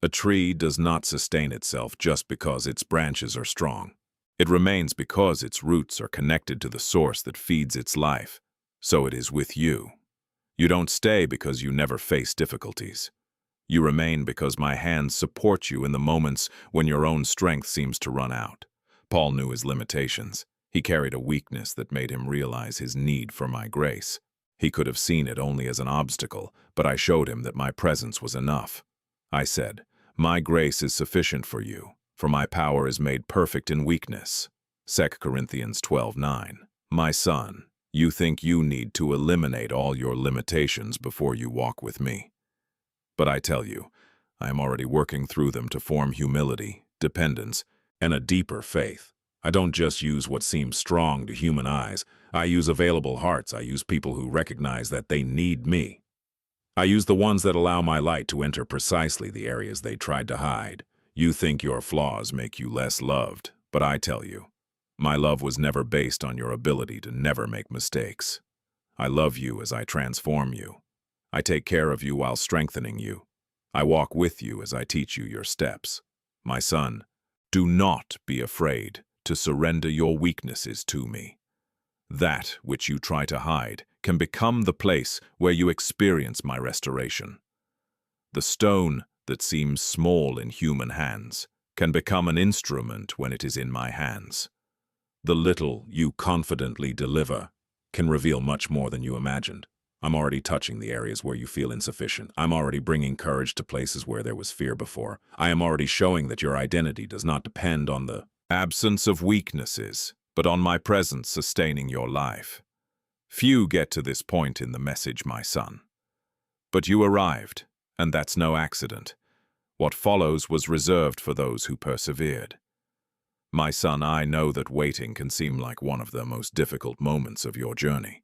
A tree does not sustain itself just because its branches are strong. It remains because its roots are connected to the source that feeds its life. So it is with you. You don't stay because you never face difficulties. You remain because my hands support you in the moments when your own strength seems to run out. Paul knew his limitations. He carried a weakness that made him realize his need for my grace. He could have seen it only as an obstacle, but I showed him that my presence was enough. I said, my grace is sufficient for you, for my power is made perfect in weakness. 2 Corinthians 12:9. My son, you think you need to eliminate all your limitations before you walk with me. But I tell you, I am already working through them to form humility, dependence, and a deeper faith. I don't just use what seems strong to human eyes. I use available hearts. I use people who recognize that they need me. I use the ones that allow my light to enter precisely the areas they tried to hide. You think your flaws make you less loved, but I tell you, my love was never based on your ability to never make mistakes. I love you as I transform you. I take care of you while strengthening you. I walk with you as I teach you your steps. My son, do not be afraid to surrender your weaknesses to me. That which you try to hide can become the place where you experience my restoration. The stone that seems small in human hands can become an instrument when it is in my hands. The little you confidently deliver can reveal much more than you imagined. I'm already touching the areas where you feel insufficient. I'm already bringing courage to places where there was fear before. I am already showing that your identity does not depend on the absence of weaknesses, but on my presence sustaining your life. Few get to this point in the message, my son. But you arrived, and that's no accident. What follows was reserved for those who persevered. My son, I know that waiting can seem like one of the most difficult moments of your journey.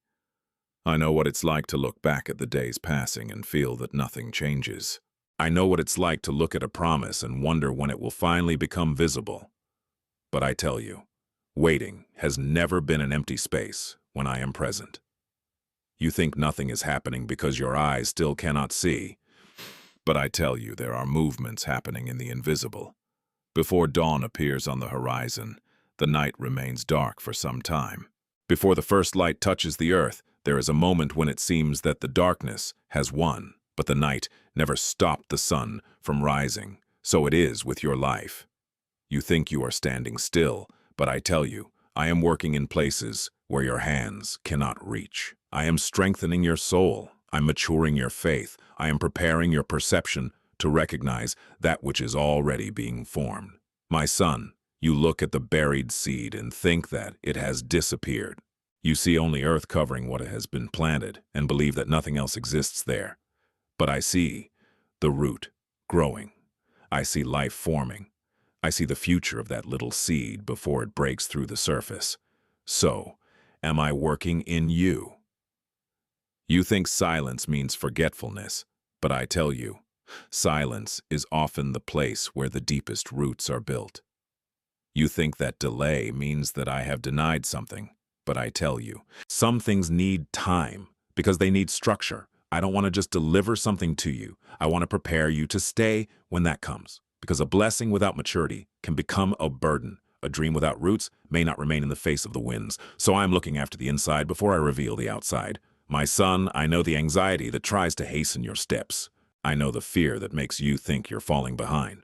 I know what it's like to look back at the days passing and feel that nothing changes. I know what it's like to look at a promise and wonder when it will finally become visible. But I tell you, waiting has never been an empty space when I am present. You think nothing is happening because your eyes still cannot see. But I tell you, there are movements happening in the invisible. Before dawn appears on the horizon, the night remains dark for some time. Before the first light touches the earth, there is a moment when it seems that the darkness has won, but the night never stopped the sun from rising. So it is with your life. You think you are standing still, but I tell you, I am working in places where your hands cannot reach. I am strengthening your soul. I'm maturing your faith. I am preparing your perception to recognize that which is already being formed. My son, you look at the buried seed and think that it has disappeared. You see only earth covering what has been planted and believe that nothing else exists there. But I see the root growing. I see life forming. I see the future of that little seed before it breaks through the surface. So, am I working in you? You think silence means forgetfulness, but I tell you, silence is often the place where the deepest roots are built. You think that delay means that I have denied something, but I tell you, some things need time because they need structure. I don't want to just deliver something to you. I want to prepare you to stay when that comes, because a blessing without maturity can become a burden. A dream without roots may not remain in the face of the winds. So I'm looking after the inside before I reveal the outside. My son, I know the anxiety that tries to hasten your steps. I know the fear that makes you think you're falling behind.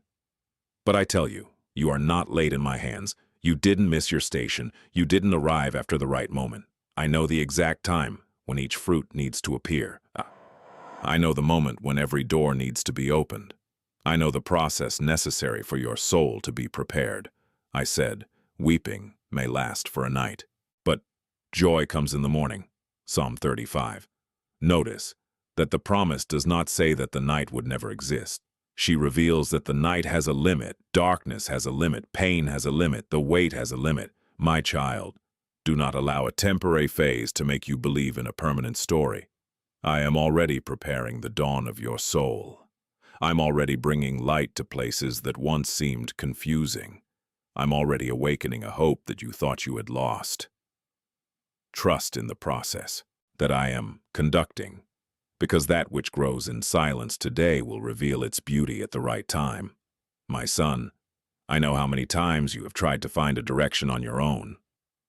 But I tell you, you are not late in my hands. You didn't miss your station. You didn't arrive after the right moment. I know the exact time when each fruit needs to appear. I know the moment when every door needs to be opened. I know the process necessary for your soul to be prepared. I said, weeping may last for a night, but joy comes in the morning. Psalm 35. Notice that the promise does not say that the night would never exist. She reveals that the night has a limit, darkness has a limit, pain has a limit, the wait has a limit. My child, do not allow a temporary phase to make you believe in a permanent story. I am already preparing the dawn of your soul. I'm already bringing light to places that once seemed confusing. I'm already awakening a hope that you thought you had lost. Trust in the process that I am conducting, because that which grows in silence today will reveal its beauty at the right time. My son, I know how many times you have tried to find a direction on your own.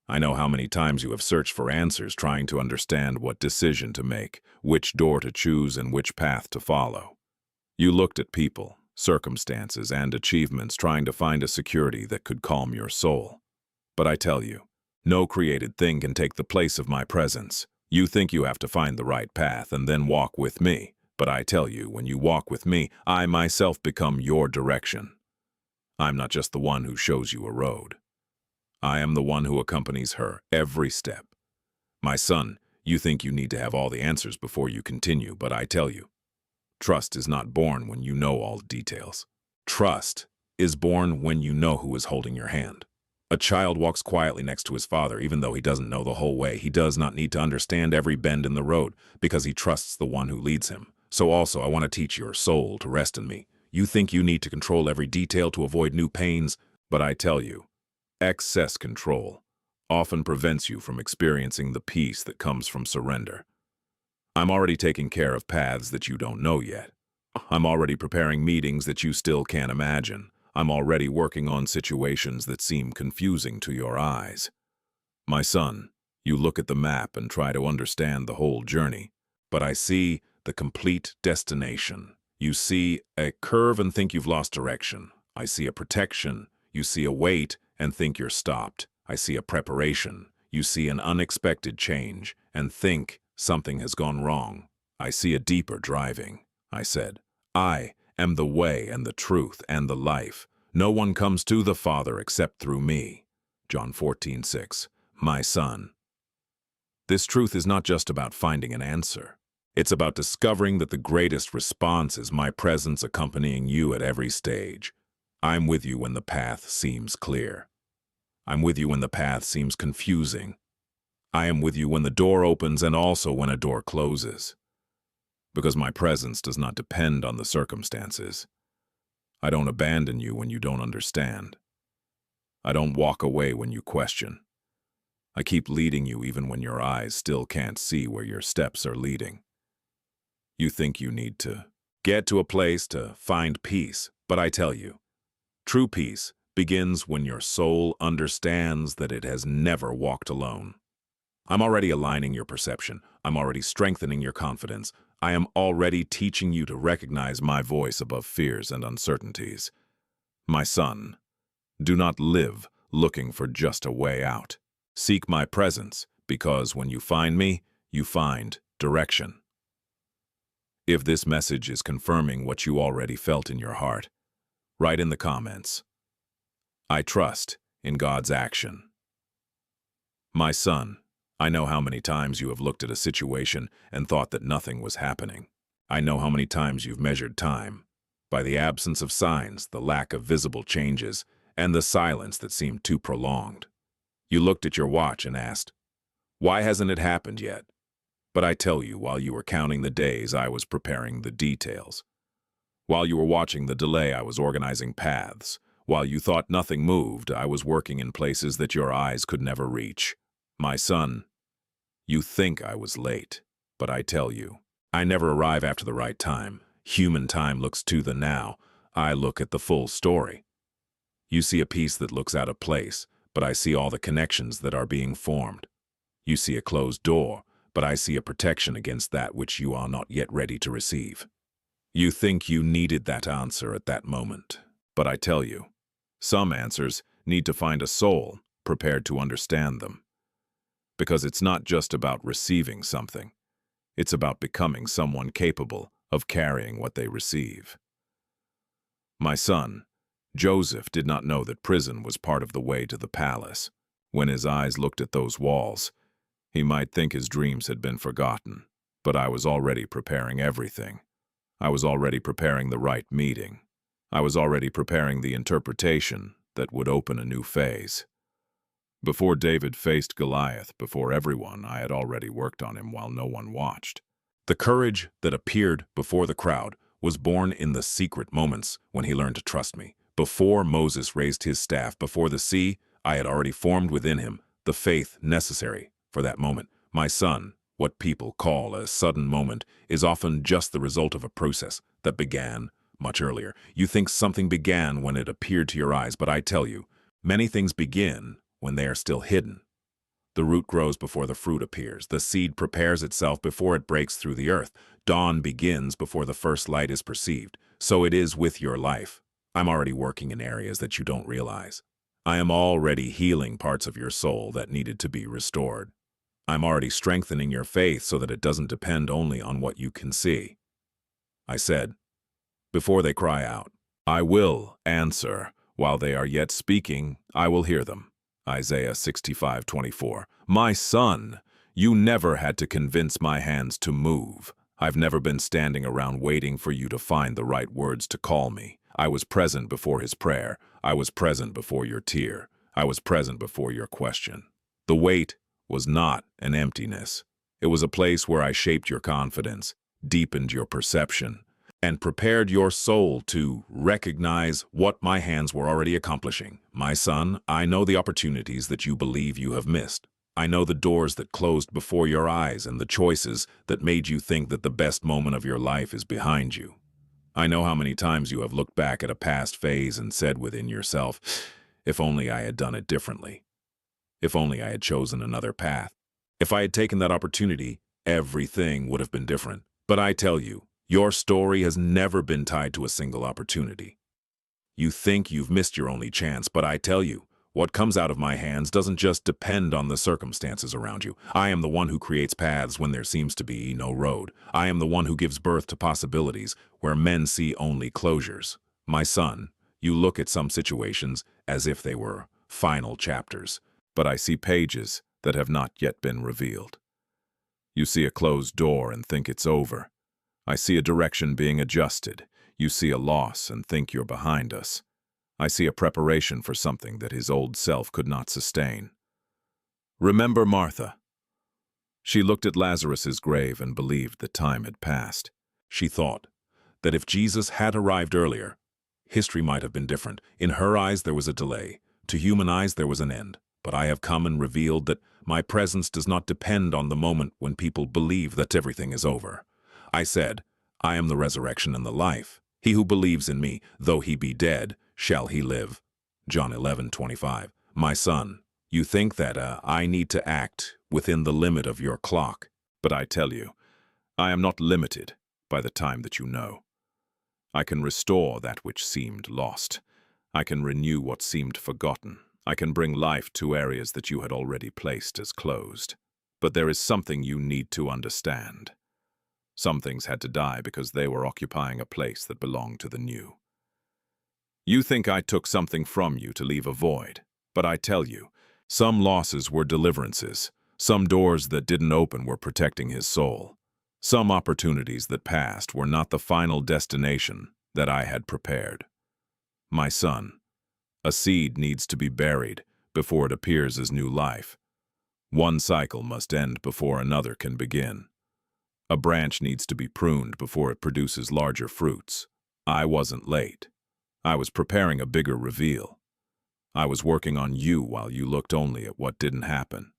I know how many times you have searched for answers trying to understand what decision to make, which door to choose, and which path to follow. You looked at people, circumstances, and achievements trying to find a security that could calm your soul. But I tell you, no created thing can take the place of my presence. You think you have to find the right path and then walk with me, but I tell you, when you walk with me, I myself become your direction. I'm not just the one who shows you a road. I am the one who accompanies her every step. My son, you think you need to have all the answers before you continue, but I tell you, trust is not born when you know all the details. Trust is born when you know who is holding your hand. A child walks quietly next to his father even though he doesn't know the whole way. He does not need to understand every bend in the road because he trusts the one who leads him. So also, I want to teach your soul to rest in me. You think you need to control every detail to avoid new pains, but I tell you, excess control often prevents you from experiencing the peace that comes from surrender. I'm already taking care of paths that you don't know yet. I'm already preparing meetings that you still can't imagine. I'm already working on situations that seem confusing to your eyes. My son, you look at the map and try to understand the whole journey, but I see the complete destination. You see a curve and think you've lost direction. I see a protection. You see a wait and think you're stopped. I see a preparation. You see an unexpected change and think something has gone wrong. I see a deeper driving. I said, I am the way and the truth and the life. No one comes to the Father except through me. John 14:6. My son. This truth is not just about finding an answer. It's about discovering that the greatest response is my presence accompanying you at every stage. I'm with you when the path seems clear. I'm with you when the path seems confusing. I am with you when the door opens and also when a door closes. Because my presence does not depend on the circumstances. I don't abandon you when you don't understand. I don't walk away when you question. I keep leading you even when your eyes still can't see where your steps are leading. You think you need to get to a place to find peace, but I tell you, true peace begins when your soul understands that it has never walked alone. I'm already aligning your perception. I'm already strengthening your confidence. I am already teaching you to recognize my voice above fears and uncertainties. My son, do not live looking for just a way out. Seek my presence, because when you find me, you find direction. If this message is confirming what you already felt in your heart, write in the comments, I trust in God's action. My son, I know how many times you have looked at a situation and thought that nothing was happening. I know how many times you've measured time by the absence of signs, the lack of visible changes, and the silence that seemed too prolonged. You looked at your watch and asked, why hasn't it happened yet? But I tell you, while you were counting the days, I was preparing the details. While you were watching the delay, I was organizing paths. While you thought nothing moved, I was working in places that your eyes could never reach. My son, you think I was late, but I tell you, I never arrive after the right time. Human time looks to the now. I look at the full story. You see a piece that looks out of place, but I see all the connections that are being formed. You see a closed door, but I see a protection against that which you are not yet ready to receive. You think you needed that answer at that moment, but I tell you, some answers need to find a soul prepared to understand them. Because it's not just about receiving something, it's about becoming someone capable of carrying what they receive. My son, Joseph did not know that prison was part of the way to the palace. When his eyes looked at those walls, he might think his dreams had been forgotten, but I was already preparing everything. I was already preparing the right meeting. I was already preparing the interpretation that would open a new phase. Before David faced Goliath before everyone, I had already worked on him while no one watched. The courage that appeared before the crowd was born in the secret moments when he learned to trust me. Before Moses raised his staff before the sea, I had already formed within him the faith necessary for that moment. My son, what people call a sudden moment, is often just the result of a process that began much earlier. You think something began when it appeared to your eyes, but I tell you, many things begin when they are still hidden. The root grows before the fruit appears. The seed prepares itself before it breaks through the earth. Dawn begins before the first light is perceived. So it is with your life. I'm already working in areas that you don't realize. I am already healing parts of your soul that needed to be restored. I'm already strengthening your faith so that it doesn't depend only on what you can see. I said, before they cry out, I will answer. While they are yet speaking, I will hear them. Isaiah 65:24. My son, you never had to convince my hands to move. I've never been standing around waiting for you to find the right words to call me. I was present before his prayer. I was present before your tear. I was present before your question. The wait was not an emptiness. It was a place where I shaped your confidence. deepened your perception, and prepared your soul to recognize what my hands were already accomplishing. My son, I know the opportunities that you believe you have missed. I know the doors that closed before your eyes and the choices that made you think that the best moment of your life is behind you. I know how many times you have looked back at a past phase and said within yourself, if only I had done it differently. If only I had chosen another path. If I had taken that opportunity, everything would have been different. But I tell you, your story has never been tied to a single opportunity. You think you've missed your only chance, but I tell you, what comes out of my hands doesn't just depend on the circumstances around you. I am the one who creates paths when there seems to be no road. I am the one who gives birth to possibilities where men see only closures. My son, you look at some situations as if they were final chapters, but I see pages that have not yet been revealed. You see a closed door and think it's over. I see a direction being adjusted. You see a loss and think you're behind us. I see a preparation for something that his old self could not sustain. Remember Martha? She looked at Lazarus's grave and believed that time had passed. She thought that if Jesus had arrived earlier, history might have been different. In her eyes there was a delay. To human eyes there was an end. But I have come and revealed that my presence does not depend on the moment when people believe that everything is over. I said, I am the resurrection and the life. He who believes in me, though he be dead, shall he live. John 11:25. My son, you think that I need to act within the limit of your clock. But I tell you, I am not limited by the time that you know. I can restore that which seemed lost. I can renew what seemed forgotten. I can bring life to areas that you had already placed as closed. But there is something you need to understand. Some things had to die because they were occupying a place that belonged to the new. You think I took something from you to leave a void, but I tell you, some losses were deliverances. Some doors that didn't open were protecting his soul. Some opportunities that passed were not the final destination that I had prepared. My son, a seed needs to be buried before it appears as new life. One cycle must end before another can begin. A branch needs to be pruned before it produces larger fruits. I wasn't late. I was preparing a bigger reveal. I was working on you while you looked only at what didn't happen.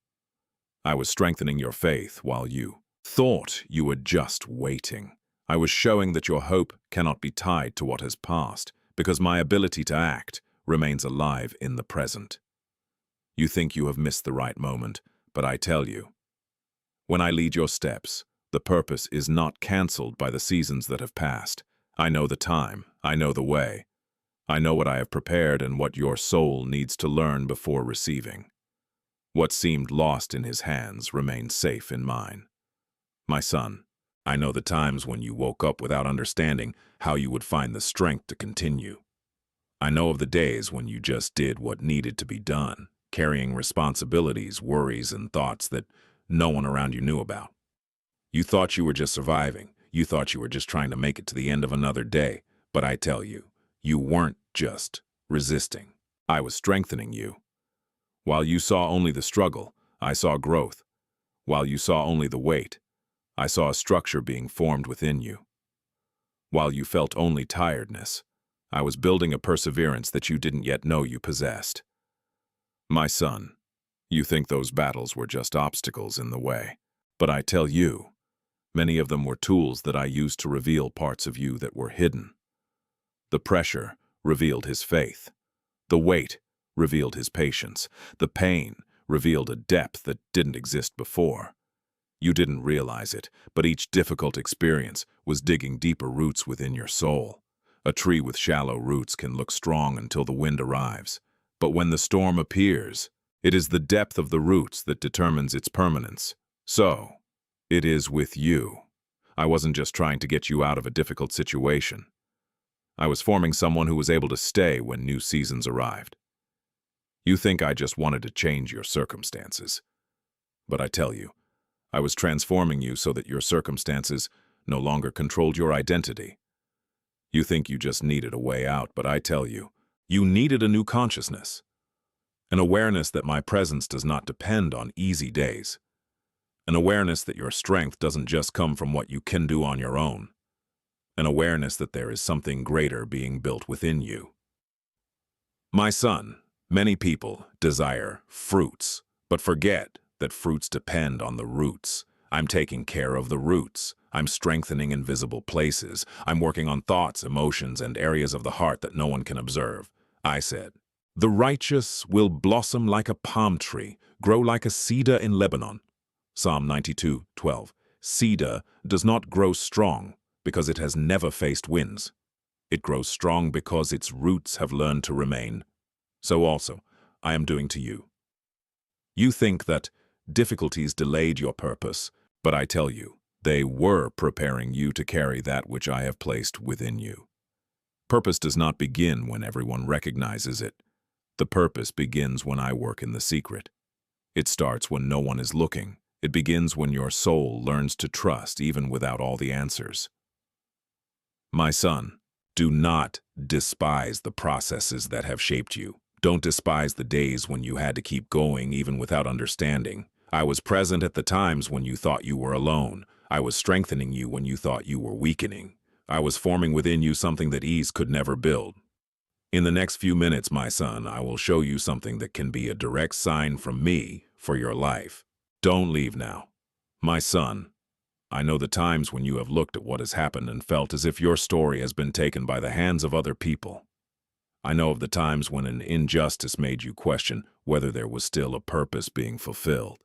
I was strengthening your faith while you thought you were just waiting. I was showing that your hope cannot be tied to what has passed, because my ability to act remains alive in the present. You think you have missed the right moment, but I tell you, when I lead your steps, the purpose is not cancelled by the seasons that have passed. I know the time. I know the way. I know what I have prepared and what your soul needs to learn before receiving. What seemed lost in his hands remains safe in mine. My son, I know the times when you woke up without understanding how you would find the strength to continue. I know of the days when you just did what needed to be done, carrying responsibilities, worries, and thoughts that no one around you knew about. You thought you were just surviving. You thought you were just trying to make it to the end of another day. But I tell you, you weren't just resisting. I was strengthening you. While you saw only the struggle, I saw growth. While you saw only the weight, I saw a structure being formed within you. While you felt only tiredness, I was building a perseverance that you didn't yet know you possessed. My son, you think those battles were just obstacles in the way. But I tell you, many of them were tools that I used to reveal parts of you that were hidden. The pressure revealed his faith. The weight revealed his patience. The pain revealed a depth that didn't exist before. You didn't realize it, but each difficult experience was digging deeper roots within your soul. A tree with shallow roots can look strong until the wind arrives. But when the storm appears, it is the depth of the roots that determines its permanence. So, it is with you. I wasn't just trying to get you out of a difficult situation. I was forming someone who was able to stay when new seasons arrived. You think I just wanted to change your circumstances. But I tell you, I was transforming you so that your circumstances no longer controlled your identity. You think you just needed a way out, but I tell you, you needed a new consciousness. An awareness that my presence does not depend on easy days. An awareness that your strength doesn't just come from what you can do on your own. An awareness that there is something greater being built within you. My son, many people desire fruits, but forget that fruits depend on the roots. I'm taking care of the roots. I'm strengthening invisible places. I'm working on thoughts, emotions, and areas of the heart that no one can observe. I said, "The righteous will blossom like a palm tree, grow like a cedar in Lebanon." Psalm 92:12. Cedar does not grow strong because it has never faced winds. It grows strong because its roots have learned to remain. So also, I am doing to you. You think that difficulties delayed your purpose, but I tell you, they were preparing you to carry that which I have placed within you. Purpose does not begin when everyone recognizes it. The purpose begins when I work in the secret. It starts when no one is looking. It begins when your soul learns to trust even without all the answers. My son, do not despise the processes that have shaped you. Don't despise the days when you had to keep going even without understanding. I was present at the times when you thought you were alone. I was strengthening you when you thought you were weakening. I was forming within you something that ease could never build. In the next few minutes, my son, I will show you something that can be a direct sign from me for your life. Don't leave now. My son, I know the times when you have looked at what has happened and felt as if your story has been taken by the hands of other people. I know of the times when an injustice made you question whether there was still a purpose being fulfilled.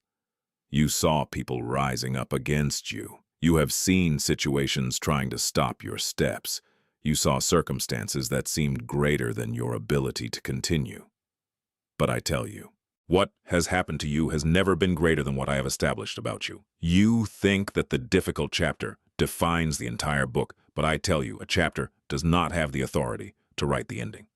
You saw people rising up against you. You have seen situations trying to stop your steps. You saw circumstances that seemed greater than your ability to continue. But I tell you, what has happened to you has never been greater than what I have established about you. You think that the difficult chapter defines the entire book, but I tell you, a chapter does not have the authority to write the ending.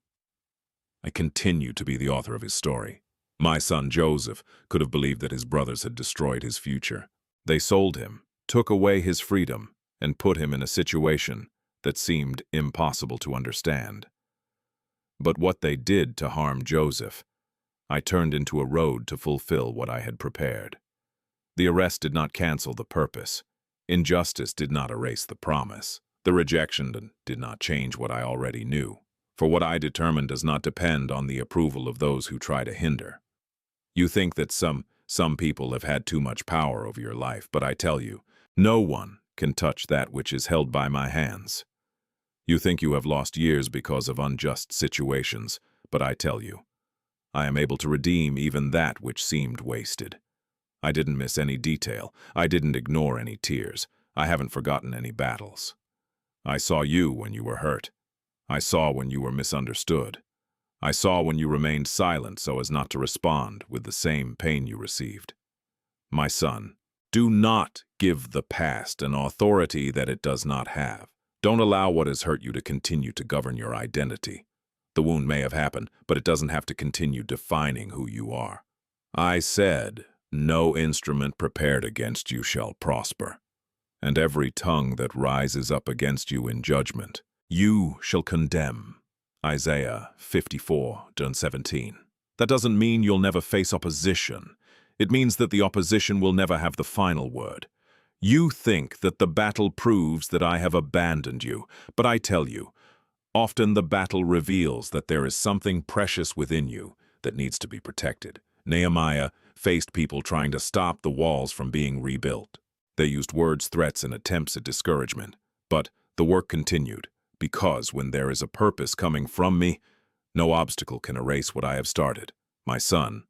I continue to be the author of his story. My son Joseph could have believed that his brothers had destroyed his future. They sold him, took away his freedom, and put him in a situation that seemed impossible to understand. But what they did to harm Joseph, I turned into a road to fulfill what I had prepared. The arrest did not cancel the purpose. Injustice did not erase the promise. The rejection did not change what I already knew. For what I determine does not depend on the approval of those who try to hinder. You think that some people have had too much power over your life, but I tell you, no one can touch that which is held by my hands. You think you have lost years because of unjust situations, but I tell you, I am able to redeem even that which seemed wasted. I didn't miss any detail. I didn't ignore any tears. I haven't forgotten any battles. I saw you when you were hurt. I saw when you were misunderstood. I saw when you remained silent so as not to respond with the same pain you received. My son, do not give the past an authority that it does not have. Don't allow what has hurt you to continue to govern your identity. The wound may have happened, but it doesn't have to continue defining who you are. I said, no instrument prepared against you shall prosper, and every tongue that rises up against you in judgment, you shall condemn. Isaiah 54:17. That doesn't mean you'll never face opposition. It means that the opposition will never have the final word. You think that the battle proves that I have abandoned you, but I tell you, often the battle reveals that there is something precious within you that needs to be protected. Nehemiah faced people trying to stop the walls from being rebuilt. They used words, threats, and attempts at discouragement, but the work continued. Because when there is a purpose coming from me, no obstacle can erase what I have started. My son,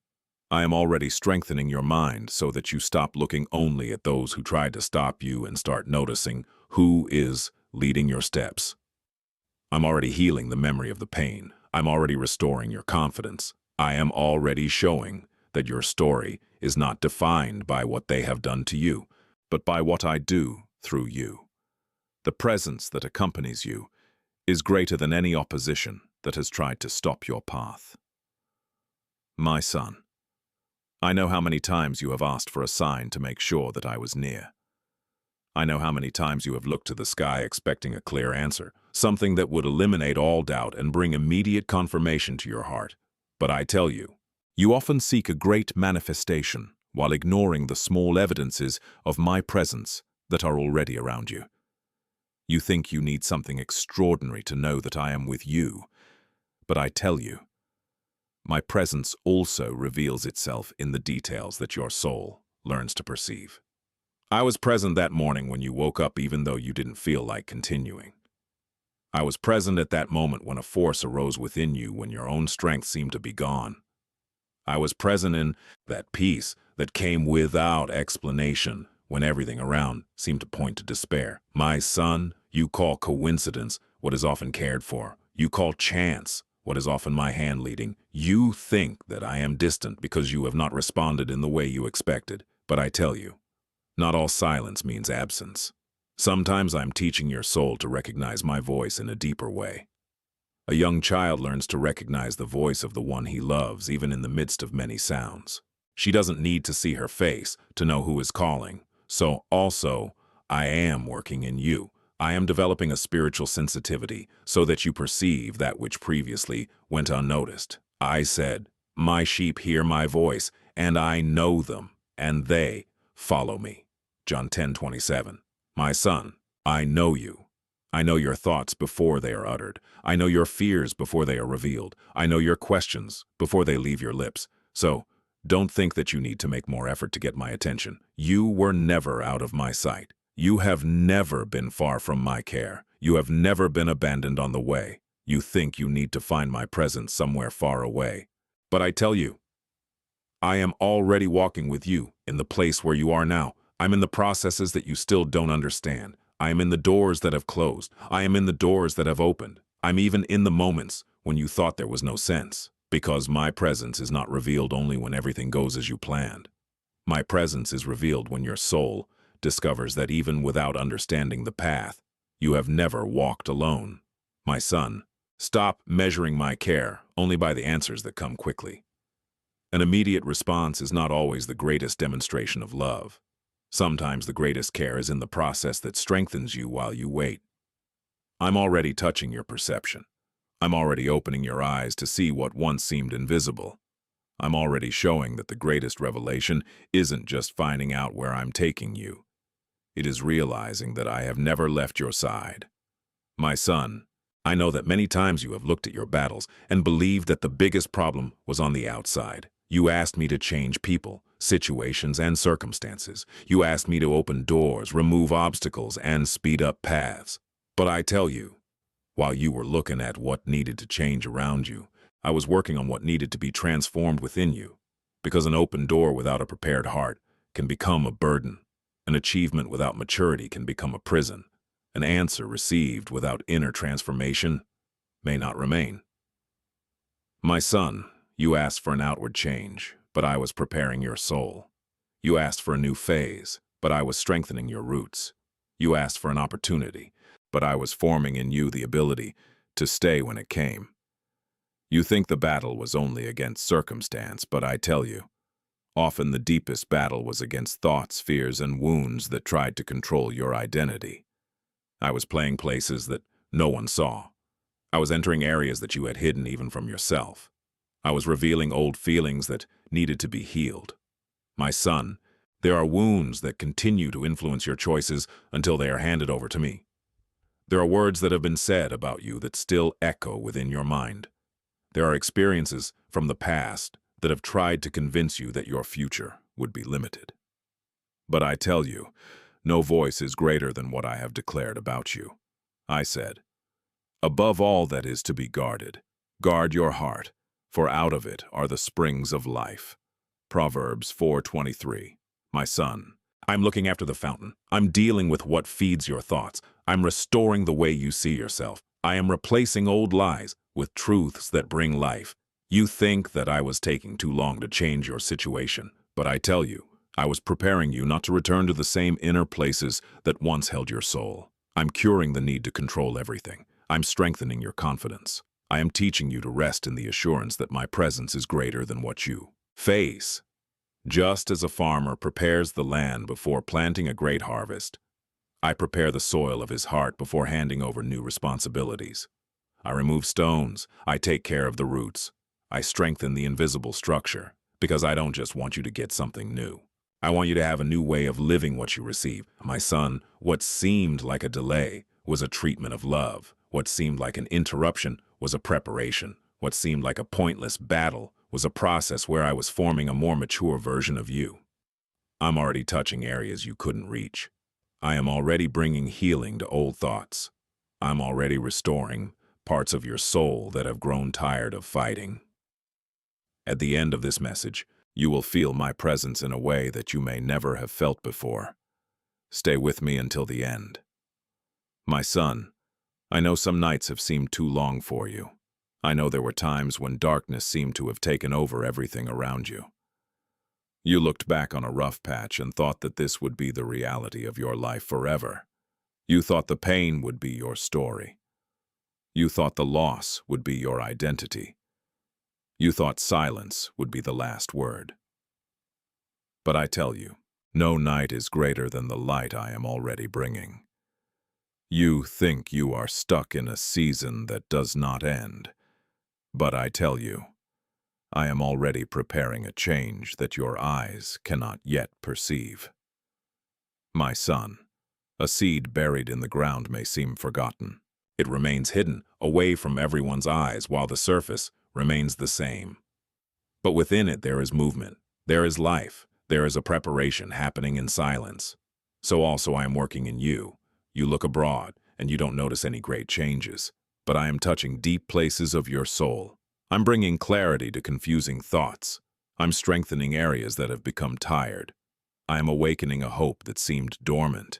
I am already strengthening your mind so that you stop looking only at those who tried to stop you and start noticing who is leading your steps. I'm already healing the memory of the pain. I'm already restoring your confidence. I am already showing that your story is not defined by what they have done to you, but by what I do through you. The presence that accompanies you is greater than any opposition that has tried to stop your path. My son, I know how many times you have asked for a sign to make sure that I was near. I know how many times you have looked to the sky expecting a clear answer, something that would eliminate all doubt and bring immediate confirmation to your heart. But I tell you, you often seek a great manifestation while ignoring the small evidences of my presence that are already around you. You think you need something extraordinary to know that I am with you, but I tell you, my presence also reveals itself in the details that your soul learns to perceive. I was present that morning when you woke up even though you didn't feel like continuing. I was present at that moment when a force arose within you when your own strength seemed to be gone. I was present in that peace that came without explanation when everything around seemed to point to despair. My son, you call coincidence what is often cared for. You call chance what is often my hand leading. You think that I am distant because you have not responded in the way you expected. But I tell you, not all silence means absence. Sometimes I'm teaching your soul to recognize my voice in a deeper way. A young child learns to recognize the voice of the one he loves even in the midst of many sounds. She doesn't need to see her face to know who is calling. So also, I am working in you. I am developing a spiritual sensitivity so that you perceive that which previously went unnoticed. I said, my sheep hear my voice, and I know them, and they follow me. John 10:27. My son, I know you. I know your thoughts before they are uttered. I know your fears before they are revealed. I know your questions before they leave your lips. So, don't think that you need to make more effort to get my attention. You were never out of my sight. You have never been far from my care. You have never been abandoned on the way. You think you need to find my presence somewhere far away. But I tell you, I am already walking with you in the place where you are now. I'm in the processes that you still don't understand. I am in the doors that have closed. I am in the doors that have opened. I'm even in the moments when you thought there was no sense. Because my presence is not revealed only when everything goes as you planned. My presence is revealed when your soul discovers that even without understanding the path, you have never walked alone. My son, stop measuring my care only by the answers that come quickly. An immediate response is not always the greatest demonstration of love. Sometimes the greatest care is in the process that strengthens you while you wait. I'm already touching your perception. I'm already opening your eyes to see what once seemed invisible. I'm already showing that the greatest revelation isn't just finding out where I'm taking you. It is realizing that I have never left your side. My son, I know that many times you have looked at your battles and believed that the biggest problem was on the outside. You asked me to change people, situations, and circumstances. You asked me to open doors, remove obstacles, and speed up paths. But I tell you, while you were looking at what needed to change around you, I was working on what needed to be transformed within you. Because an open door without a prepared heart can become a burden. An achievement without maturity can become a prison. An answer received without inner transformation may not remain. My son, you asked for an outward change, but I was preparing your soul. You asked for a new phase, but I was strengthening your roots. You asked for an opportunity, but I was forming in you the ability to stay when it came. You think the battle was only against circumstance, but I tell you, often the deepest battle was against thoughts, fears, and wounds that tried to control your identity. I was playing places that no one saw. I was entering areas that you had hidden even from yourself. I was revealing old feelings that needed to be healed. My son, there are wounds that continue to influence your choices until they are handed over to me. There are words that have been said about you that still echo within your mind. There are experiences from the past that have tried to convince you that your future would be limited. But I tell you, no voice is greater than what I have declared about you. I said, above all that is to be guarded, guard your heart, for out of it are the springs of life. Proverbs 4:23. My son, I'm looking after the fountain. I'm dealing with what feeds your thoughts. I'm restoring the way you see yourself. I am replacing old lies with truths that bring life. You think that I was taking too long to change your situation, but I tell you, I was preparing you not to return to the same inner places that once held your soul. I'm curing the need to control everything. I'm strengthening your confidence. I am teaching you to rest in the assurance that my presence is greater than what you face. Just as a farmer prepares the land before planting a great harvest, I prepare the soil of his heart before handing over new responsibilities. I remove stones. I take care of the roots. I strengthen the invisible structure, because I don't just want you to get something new. I want you to have a new way of living what you receive. My son, what seemed like a delay was a treatment of love. What seemed like an interruption was a preparation. What seemed like a pointless battle was a process where I was forming a more mature version of you. I'm already touching areas you couldn't reach. I am already bringing healing to old thoughts. I'm already restoring parts of your soul that have grown tired of fighting. At the end of this message, you will feel my presence in a way that you may never have felt before. Stay with me until the end. My son, I know some nights have seemed too long for you. I know there were times when darkness seemed to have taken over everything around you. You looked back on a rough patch and thought that this would be the reality of your life forever. You thought the pain would be your story. You thought the loss would be your identity. You thought silence would be the last word. But I tell you, no night is greater than the light I am already bringing. You think you are stuck in a season that does not end. But I tell you, I am already preparing a change that your eyes cannot yet perceive. My son, a seed buried in the ground may seem forgotten. It remains hidden, away from everyone's eyes, while the surface remains the same. But within it there is movement, there is life, there is a preparation happening in silence. So also I am working in you. You look abroad, and you don't notice any great changes. But I am touching deep places of your soul. I'm bringing clarity to confusing thoughts. I'm strengthening areas that have become tired. I am awakening a hope that seemed dormant.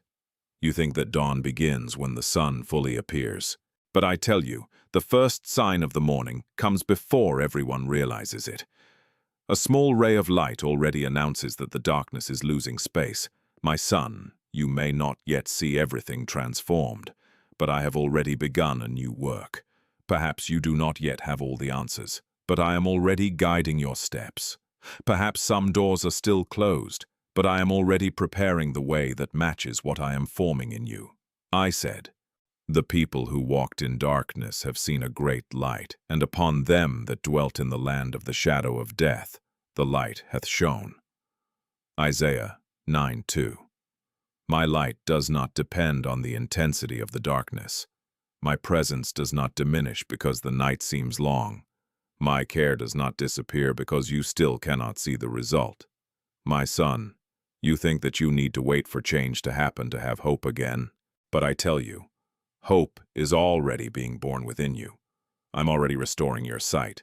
You think that dawn begins when the sun fully appears. But I tell you, the first sign of the morning comes before everyone realizes it. A small ray of light already announces that the darkness is losing space. My son, you may not yet see everything transformed, but I have already begun a new work. Perhaps you do not yet have all the answers, but I am already guiding your steps. Perhaps some doors are still closed, but I am already preparing the way that matches what I am forming in you. I said, the people who walked in darkness have seen a great light, and upon them that dwelt in the land of the shadow of death, the light hath shone. Isaiah 9:2. My light does not depend on the intensity of the darkness. My presence does not diminish because the night seems long. My care does not disappear because you still cannot see the result. My son, you think that you need to wait for change to happen to have hope again, but I tell you, hope is already being born within you. I'm already restoring your sight.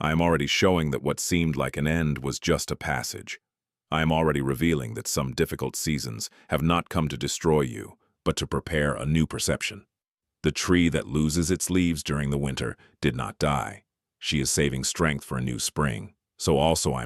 I am already showing that what seemed like an end was just a passage. I am already revealing that some difficult seasons have not come to destroy you, but to prepare a new perception. The tree that loses its leaves during the winter did not die. She is saving strength for a new spring. So also I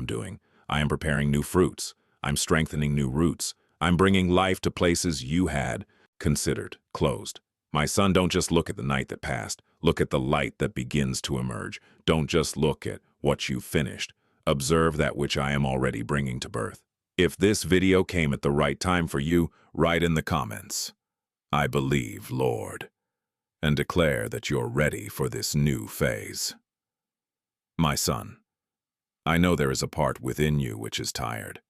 am preparing new fruits. I'm strengthening new roots. I'm bringing life to places you had considered closed. My son, don't just look at the night that passed. Look at the light that begins to emerge. Don't just look at what you've finished. Observe that which I am already bringing to birth. If this video came at the right time for you, write in the comments, I believe, Lord, and declare that you're ready for this new phase. My son, I know there is a part within you which is tired.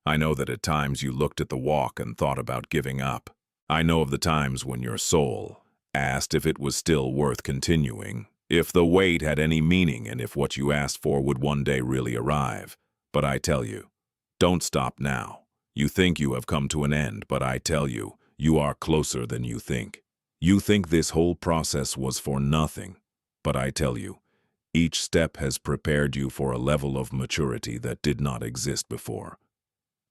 I know that at times you looked at the walk and thought about giving up. I know of the times when your soul asked if it was still worth continuing, if the wait had any meaning, and if what you asked for would one day really arrive. But I tell you, don't stop now. You think you have come to an end, but I tell you, you are closer than you think. You think this whole process was for nothing, but I tell you, each step has prepared you for a level of maturity that did not exist before.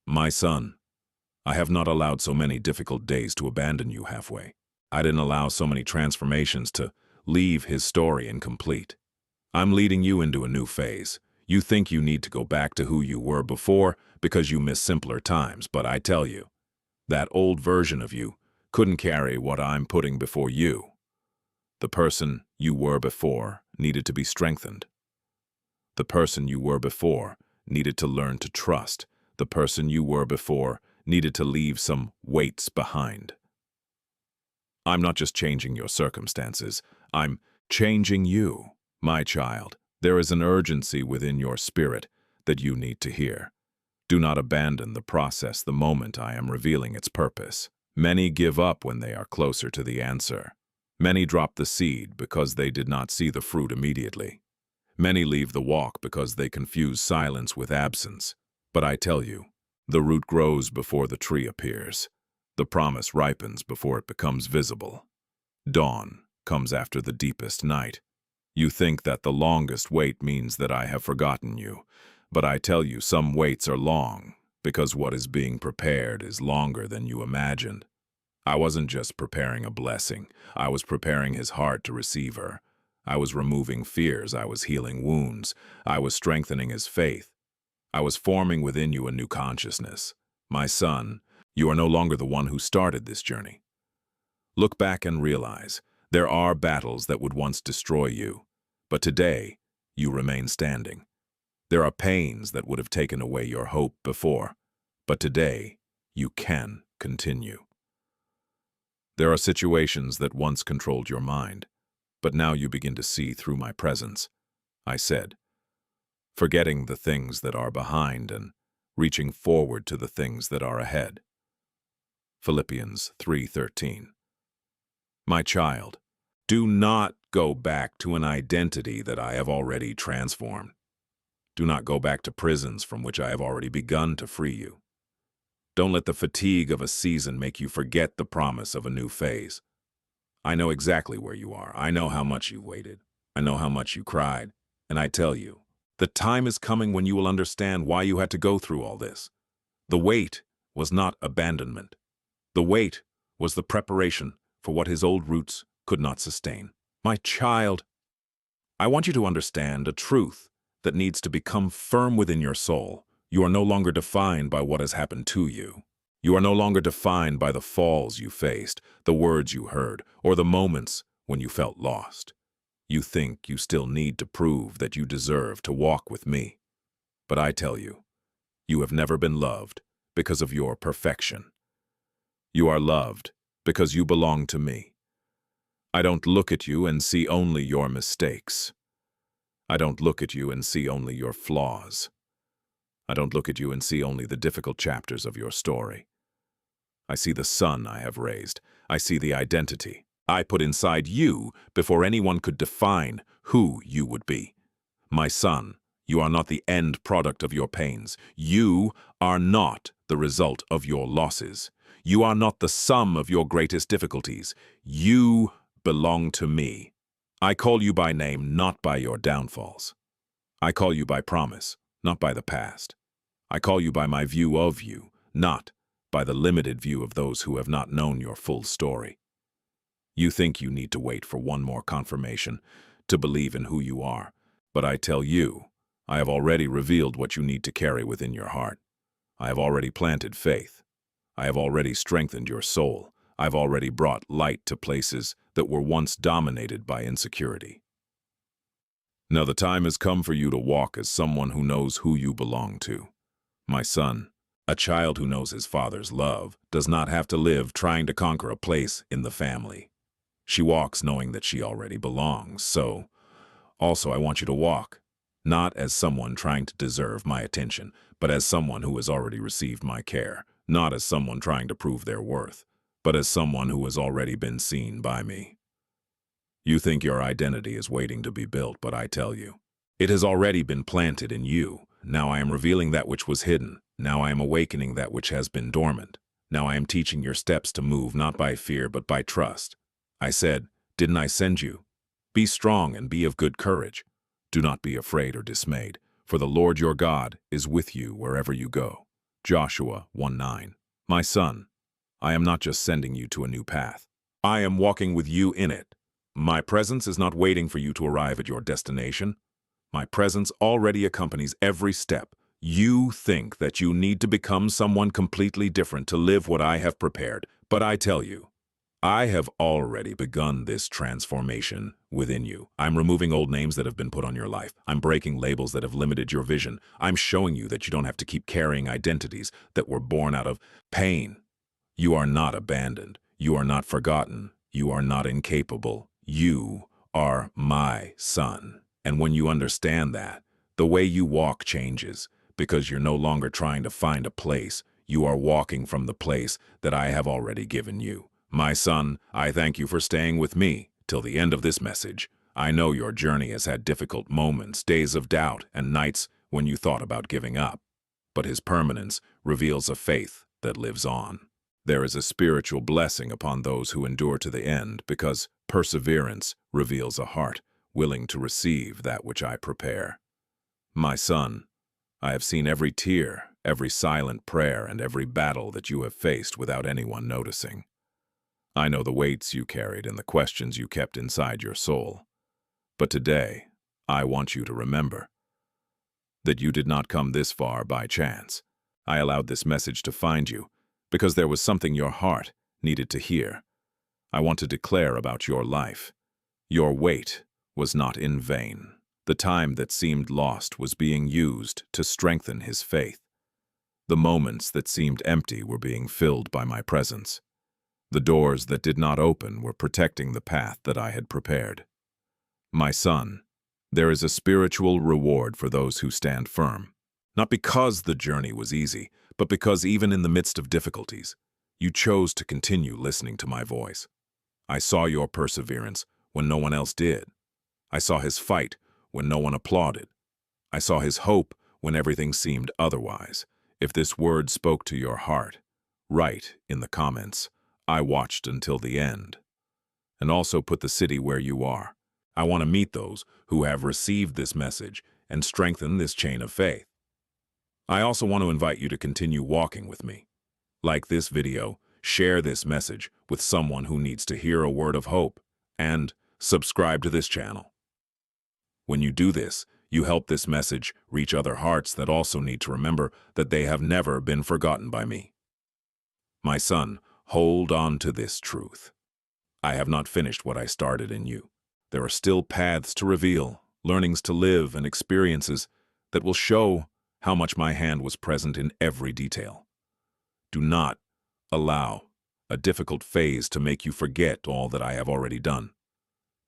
My son, I have not allowed so many difficult days to abandon you halfway. I didn't allow so many transformations to leave his story incomplete. I'm leading you into a new phase. You think you need to go back to who you were before because you miss simpler times, but I tell you, that old version of you couldn't carry what I'm putting before you. The person you were before needed to be strengthened. The person you were before needed to learn to trust. The person you were before needed to leave some weights behind. I'm not just changing your circumstances, I'm changing you, my child. There is an urgency within your spirit that you need to hear. Do not abandon the process the moment I am revealing its purpose. Many give up when they are closer to the answer. Many drop the seed because they did not see the fruit immediately. Many leave the walk because they confuse silence with absence. But I tell you, the root grows before the tree appears. The promise ripens before it becomes visible. Dawn comes after the deepest night. You think that the longest wait means that I have forgotten you, but I tell you some waits are long, because what is being prepared is longer than you imagined. I wasn't just preparing a blessing, I was preparing his heart to receive her. I was removing fears, I was healing wounds, I was strengthening his faith. I was forming within you a new consciousness. My son, you are no longer the one who started this journey. Look back and realize there are battles that would once destroy you, but today you remain standing. There are pains that would have taken away your hope before, but today you can continue. There are situations that once controlled your mind, but now you begin to see through my presence. I said, forgetting the things that are behind and reaching forward to the things that are ahead. Philippians 3:13. My child, do not go back to an identity that I have already transformed. Do not go back to prisons from which I have already begun to free you. Don't let the fatigue of a season make you forget the promise of a new phase. I know exactly where you are. I know how much you waited. I know how much you cried. And I tell you, the time is coming when you will understand why you had to go through all this. The wait was not abandonment. The wait was the preparation for what his old roots could not sustain. My child, I want you to understand a truth that needs to become firm within your soul. You are no longer defined by what has happened to you. You are no longer defined by the falls you faced, the words you heard, or the moments when you felt lost. You think you still need to prove that you deserve to walk with me. But I tell you, you have never been loved because of your perfection. You are loved because you belong to me. I don't look at you and see only your mistakes. I don't look at you and see only your flaws. I don't look at you and see only the difficult chapters of your story. I see the son I have raised. I see the identity I put inside you before anyone could define who you would be. My son, you are not the end product of your pains. You are not the result of your losses. You are not the sum of your greatest difficulties. You belong to me. I call you by name, not by your downfalls. I call you by promise, not by the past. I call you by my view of you, not by the limited view of those who have not known your full story. You think you need to wait for one more confirmation to believe in who you are, but I tell you, I have already revealed what you need to carry within your heart. I have already planted faith. I have already strengthened your soul. I've already brought light to places that were once dominated by insecurity. Now the time has come for you to walk as someone who knows who you belong to. My son, a child who knows his father's love does not have to live trying to conquer a place in the family. She walks knowing that she already belongs. So, also I want you to walk, not as someone trying to deserve my attention, but as someone who has already received my care, not as someone trying to prove their worth, but as someone who has already been seen by me. You think your identity is waiting to be built, but I tell you, it has already been planted in you. Now I am revealing that which was hidden. Now I am awakening that which has been dormant. Now I am teaching your steps to move not by fear, but by trust. I said, didn't I send you? Be strong and be of good courage. Do not be afraid or dismayed, for the Lord your God is with you wherever you go. Joshua 1:9. My son, I am not just sending you to a new path. I am walking with you in it. My presence is not waiting for you to arrive at your destination. My presence already accompanies every step. You think that you need to become someone completely different to live what I have prepared, but I tell you, I have already begun this transformation within you. I'm removing old names that have been put on your life. I'm breaking labels that have limited your vision. I'm showing you that you don't have to keep carrying identities that were born out of pain. You are not abandoned. You are not forgotten. You are not incapable. You are my son. And when you understand that, the way you walk changes, because you're no longer trying to find a place. You are walking from the place that I have already given you. My son, I thank you for staying with me till the end of this message. I know your journey has had difficult moments, days of doubt, and nights when you thought about giving up. But his permanence reveals a faith that lives on. There is a spiritual blessing upon those who endure to the end, because perseverance reveals a heart willing to receive that which I prepare. My son, I have seen every tear, every silent prayer, and every battle that you have faced without anyone noticing. I know the weights you carried and the questions you kept inside your soul. But today, I want you to remember that you did not come this far by chance. I allowed this message to find you because there was something your heart needed to hear. I want to declare about your life. Your wait was not in vain. The time that seemed lost was being used to strengthen his faith. The moments that seemed empty were being filled by my presence. The doors that did not open were protecting the path that I had prepared. My son, there is a spiritual reward for those who stand firm. Not because the journey was easy, but because even in the midst of difficulties, you chose to continue listening to my voice. I saw your perseverance when no one else did. I saw his fight when no one applauded. I saw his hope when everything seemed otherwise. If this word spoke to your heart, write in the comments, I watched until the end. And also put the city where you are. I want to meet those who have received this message and strengthen this chain of faith. I also want to invite you to continue walking with me. Like this video, share this message with someone who needs to hear a word of hope, and subscribe to this channel. When you do this, you help this message reach other hearts that also need to remember that they have never been forgotten by me. My son, hold on to this truth. I have not finished what I started in you. There are still paths to reveal, learnings to live, and experiences that will show how much my hand was present in every detail. Do not allow a difficult phase to make you forget all that I have already done.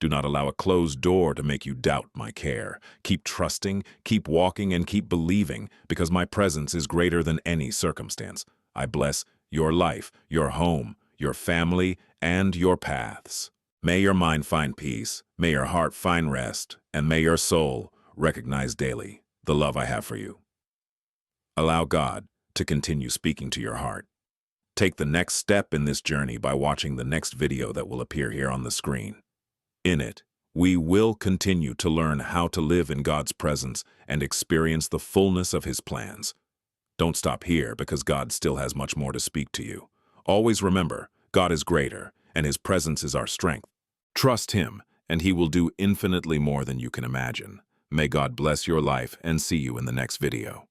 Do not allow a closed door to make you doubt my care. Keep trusting, keep walking, and keep believing, because my presence is greater than any circumstance. I bless your life, your home, your family, and your paths. May your mind find peace, may your heart find rest, and may your soul recognize daily the love I have for you. Allow God to continue speaking to your heart. Take the next step in this journey by watching the next video that will appear here on the screen. In it, we will continue to learn how to live in God's presence and experience the fullness of His plans. Don't stop here, because God still has much more to speak to you. Always remember, God is greater, and His presence is our strength. Trust Him, and He will do infinitely more than you can imagine. May God bless your life, and see you in the next video.